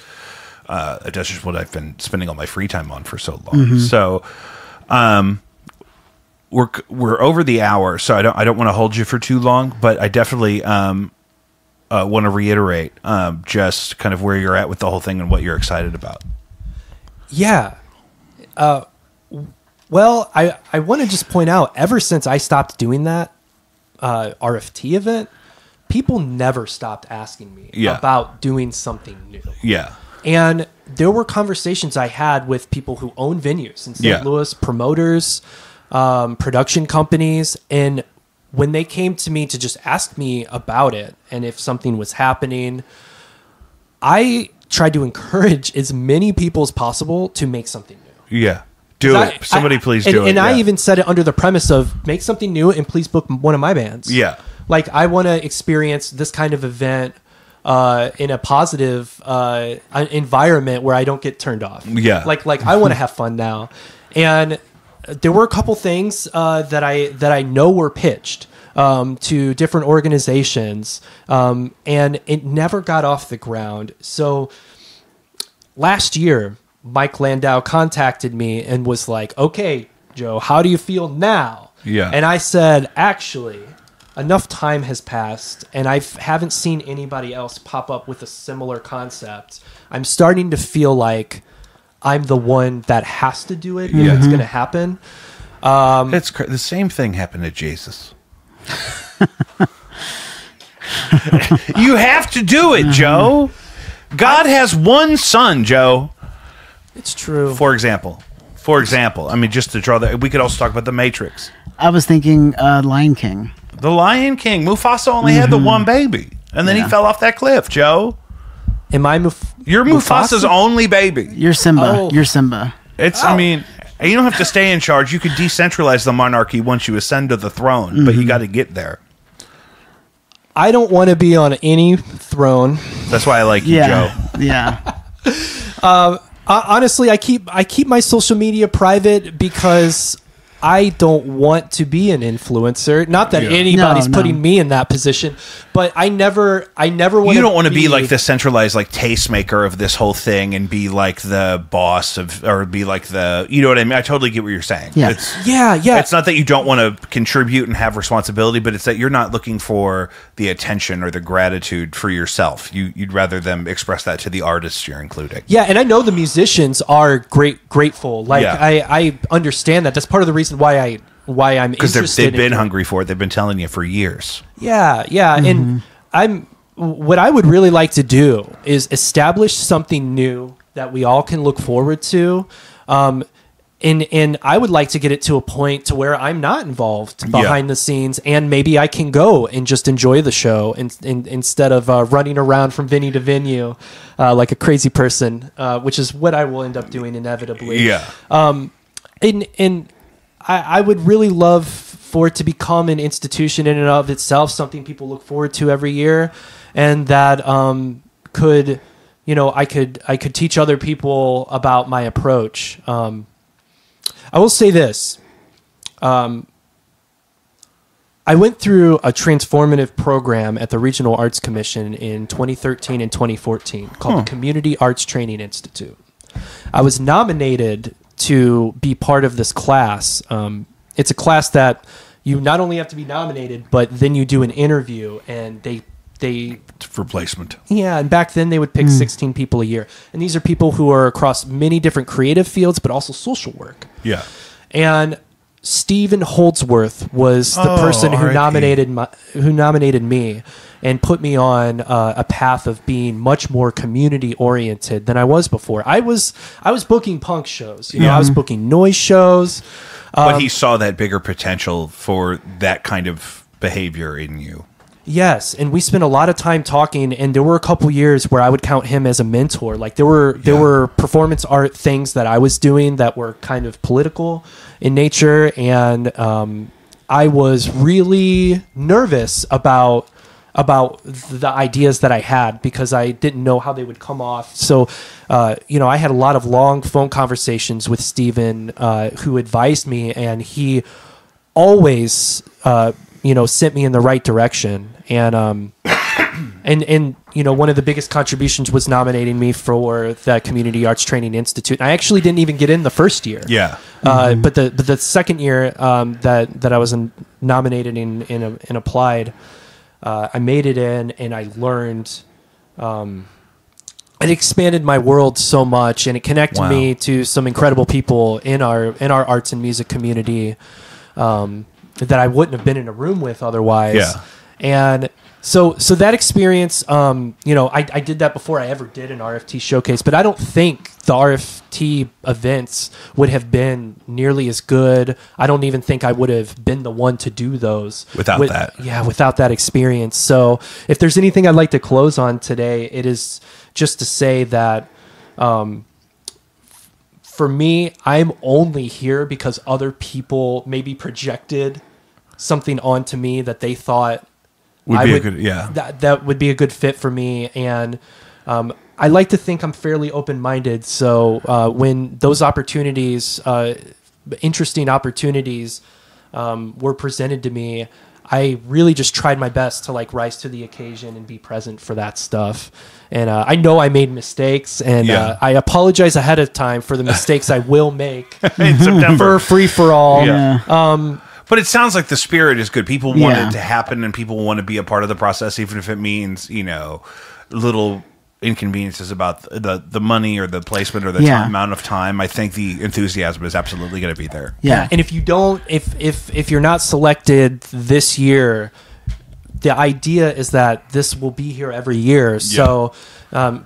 that's just what I've been spending all my free time on for so long. So we're over the hour, so I don't want to hold you for too long, but I definitely want to reiterate just kind of where you're at with the whole thing and what you're excited about. Yeah. Well, I want to just point out, ever since I stopped doing that RFT event, people never stopped asking me about doing something new. Yeah. And there were conversations I had with people who own venues in St. Louis, promoters, production companies, and when they came to me to just ask me about it and if something was happening, I tried to encourage as many people as possible to make something new. Yeah. Do it. Somebody please do it. And I even said it under the premise of make something new and please book one of my bands. Yeah. Like, I want to experience this kind of event in a positive environment where I don't get turned off. Yeah. Like I want to have fun now. And there were a couple things that I know were pitched to different organizations, and it never got off the ground. So last year, Mike Landau contacted me and was like, "Okay, Joe, how do you feel now?" Yeah. And I said, "Actually, enough time has passed, and I haven't seen anybody else pop up with a similar concept. I'm starting to feel like I'm the one that has to do it. If it's going to happen." It's the same thing happened to Jesus. You have to do it, Joe. God has one son, Joe. It's true. For example, I mean, just to draw that, we could also talk about The Matrix. I was thinking Lion King. The Lion King. Mufasa only had the one baby, and then he fell off that cliff, Joe. Am I You're Mufasa's only baby. You're Simba. Oh. You're Simba. I mean, you don't have to stay in charge. You could decentralize the monarchy once you ascend to the throne, but you got to get there. I don't want to be on any throne. That's why I like you, Joe. Yeah. Honestly, I keep my social media private because I don't want to be an influencer. Not that anybody's putting me in that position, but I never want. You don't want to be like the centralized like tastemaker of this whole thing and be like the boss of, or be like the, you know what I mean? I totally get what you're saying. Yeah. It's not that you don't want to contribute and have responsibility, but it's that you're not looking for the attention or the gratitude for yourself. You'd rather them express that to the artists you're including. Yeah, and I know the musicians are grateful. Like I understand that. That's part of the reason why I'm interested. Because they've been hungry for it. They've been telling you for years. Yeah, and what I would really like to do is establish something new that we all can look forward to. And I would like to get it to a point to where I'm not involved behind the scenes, and maybe I can go and just enjoy the show instead of running around from venue to venue like a crazy person, which is what I will end up doing inevitably. Yeah. And I would really love for it to become an institution in and of itself, something people look forward to every year, and that could, I could teach other people about my approach. I will say this. I went through a transformative program at the Regional Arts Commission in 2013 and 2014 called the Community Arts Training Institute. I was nominated to be part of this class. It's a class that you not only have to be nominated, but then you do an interview, and they for placement. Yeah, and back then they would pick 16 people a year. And these are people who are across many different creative fields, but also social work. Yeah. And Stephen Holdsworth was the person who nominated me and put me on a path of being much more community oriented than I was before. I was booking punk shows, I was booking noise shows. But he saw that bigger potential for that kind of behavior in you. Yes, and we spent a lot of time talking, and there were a couple years where I would count him as a mentor. Like there were performance art things that I was doing that were kind of political in nature, and I was really nervous about the ideas that I had because I didn't know how they would come off. So, I had a lot of long phone conversations with Stephen, who advised me, and he always sent me in the right direction. And one of the biggest contributions was nominating me for the Community Arts Training Institute. And I actually didn't even get in the first year. Yeah. But the second year that I was nominated and applied, I made it in, and I learned. It expanded my world so much, and it connected me to some incredible people in our arts and music community that I wouldn't have been in a room with otherwise. Yeah. And so that experience, I did that before I ever did an RFT showcase, but I don't think the RFT events would have been nearly as good. I don't even think I would have been the one to do those without that experience. So if there's anything I'd like to close on today, it is just to say that, for me, I'm only here because other people maybe projected something onto me that they thought that would be a good fit for me. And I like to think I'm fairly open-minded. So when those opportunities, interesting opportunities, were presented to me, I really just tried my best to rise to the occasion and be present for that stuff. And I know I made mistakes, and I apologize ahead of time for the mistakes I will make in September. For free for all. Yeah. But it sounds like the spirit is good. People want it to happen, and people want to be a part of the process, even if it means little inconveniences about the money or the placement or the amount of time. I think the enthusiasm is absolutely going to be there. Yeah, and if you're not selected this year, the idea is that this will be here every year. So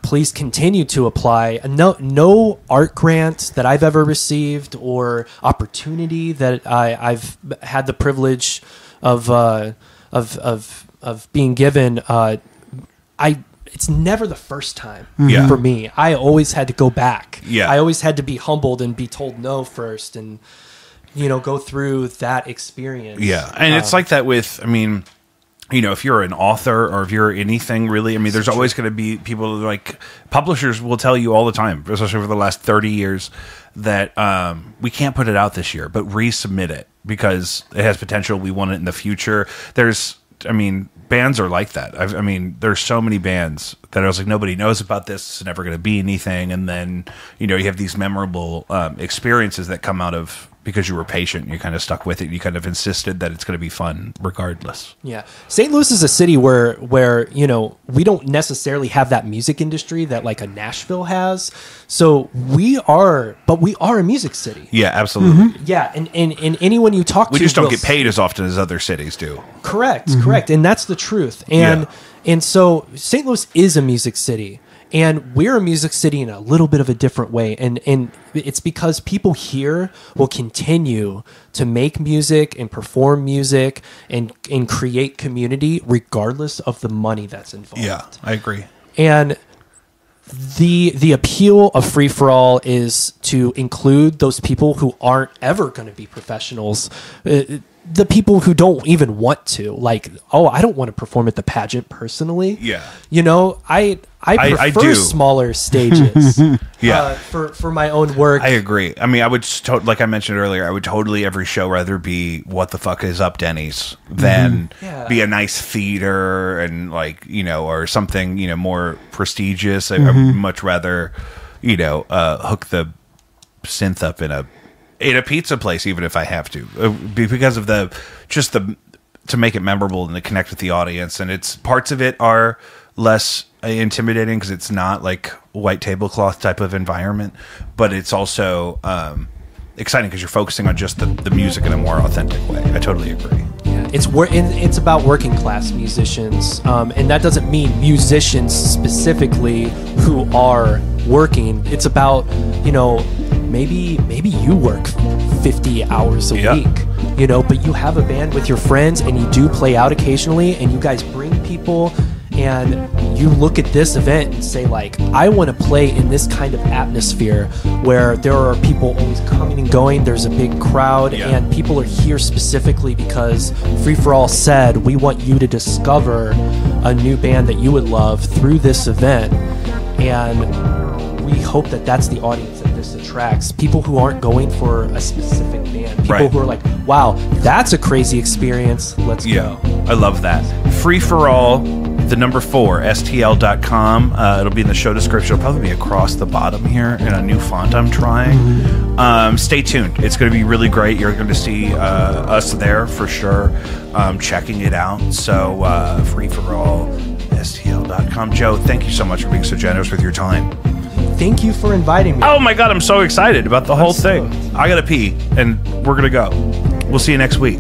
please continue to apply. No art grant that I've ever received or opportunity that I've had the privilege of being given. It's never the first time for me. I always had to go back. I always had to be humbled and be told no first, and go through that experience. Yeah, and it's like that with, you know, if you're an author or if you're anything really, I mean, there's always going to be people like publishers will tell you all the time, especially for the last 30 years, that we can't put it out this year, but resubmit it because it has potential. We want it in the future. I mean, bands are like that. I mean, there's so many bands that I was like, nobody knows about this. It's never going to be anything. And then, you know, you have these memorable experiences that come out of because you were patient. You kind of stuck with it. You kind of insisted that it's going to be fun regardless. Yeah. St. Louis is a city where, you know, we don't necessarily have that music industry that like a Nashville has. So we are a music city. Yeah, absolutely. Mm-hmm. Yeah. And anyone you talk to, we just don't get paid as often as other cities do. Correct. And that's the truth. And so St. Louis is a music city. And we're a music city in a little bit of a different way. And it's because people here will continue to make music and perform music and create community regardless of the money that's involved. Yeah, I agree. And the appeal of Free For All is to include those people who aren't ever going to be professionals. The people who don't even want to, like, I don't want to perform at the pageant personally. Yeah. You know, I prefer smaller stages for my own work. I agree. I mean, I would, like I mentioned earlier, I would totally every show rather be What the Fuck Is Up Denny's than be a nice theater and like, you know, or something, you know, more prestigious. I would much rather, you know, hook the synth up in a pizza place, even if I have to, because of to make it memorable and to connect with the audience. And it's parts of it are less intimidating because it's not like white tablecloth type of environment, but it's also exciting because you're focusing on just the music in a more authentic way. I totally agree. Yeah, it's about working class musicians, and that doesn't mean musicians specifically who are working. It's about, you know, maybe you work 50 hours a week, you know, but you have a band with your friends and you do play out occasionally and you guys bring people and you look at this event and say like, I want to play in this kind of atmosphere where there are people always coming and going. There's a big crowd and people are here specifically because Free For All said, we want you to discover a new band that you would love through this event. And we hope that that's the audience that this attracts. People who aren't going for a specific band. People who are like, wow, that's a crazy experience. Let's go. I love that. Free For All, the number 4, STL.com. It'll be in the show description. It'll probably be across the bottom here in a new font I'm trying. Stay tuned. It's going to be really great. You're going to see us there for sure, checking it out. So Free For All, STL.com. Joe, thank you so much for being so generous with your time. Thank you for inviting me. Oh my God, I'm so excited about the whole thing. I gotta pee, and we're gonna go. We'll see you next week.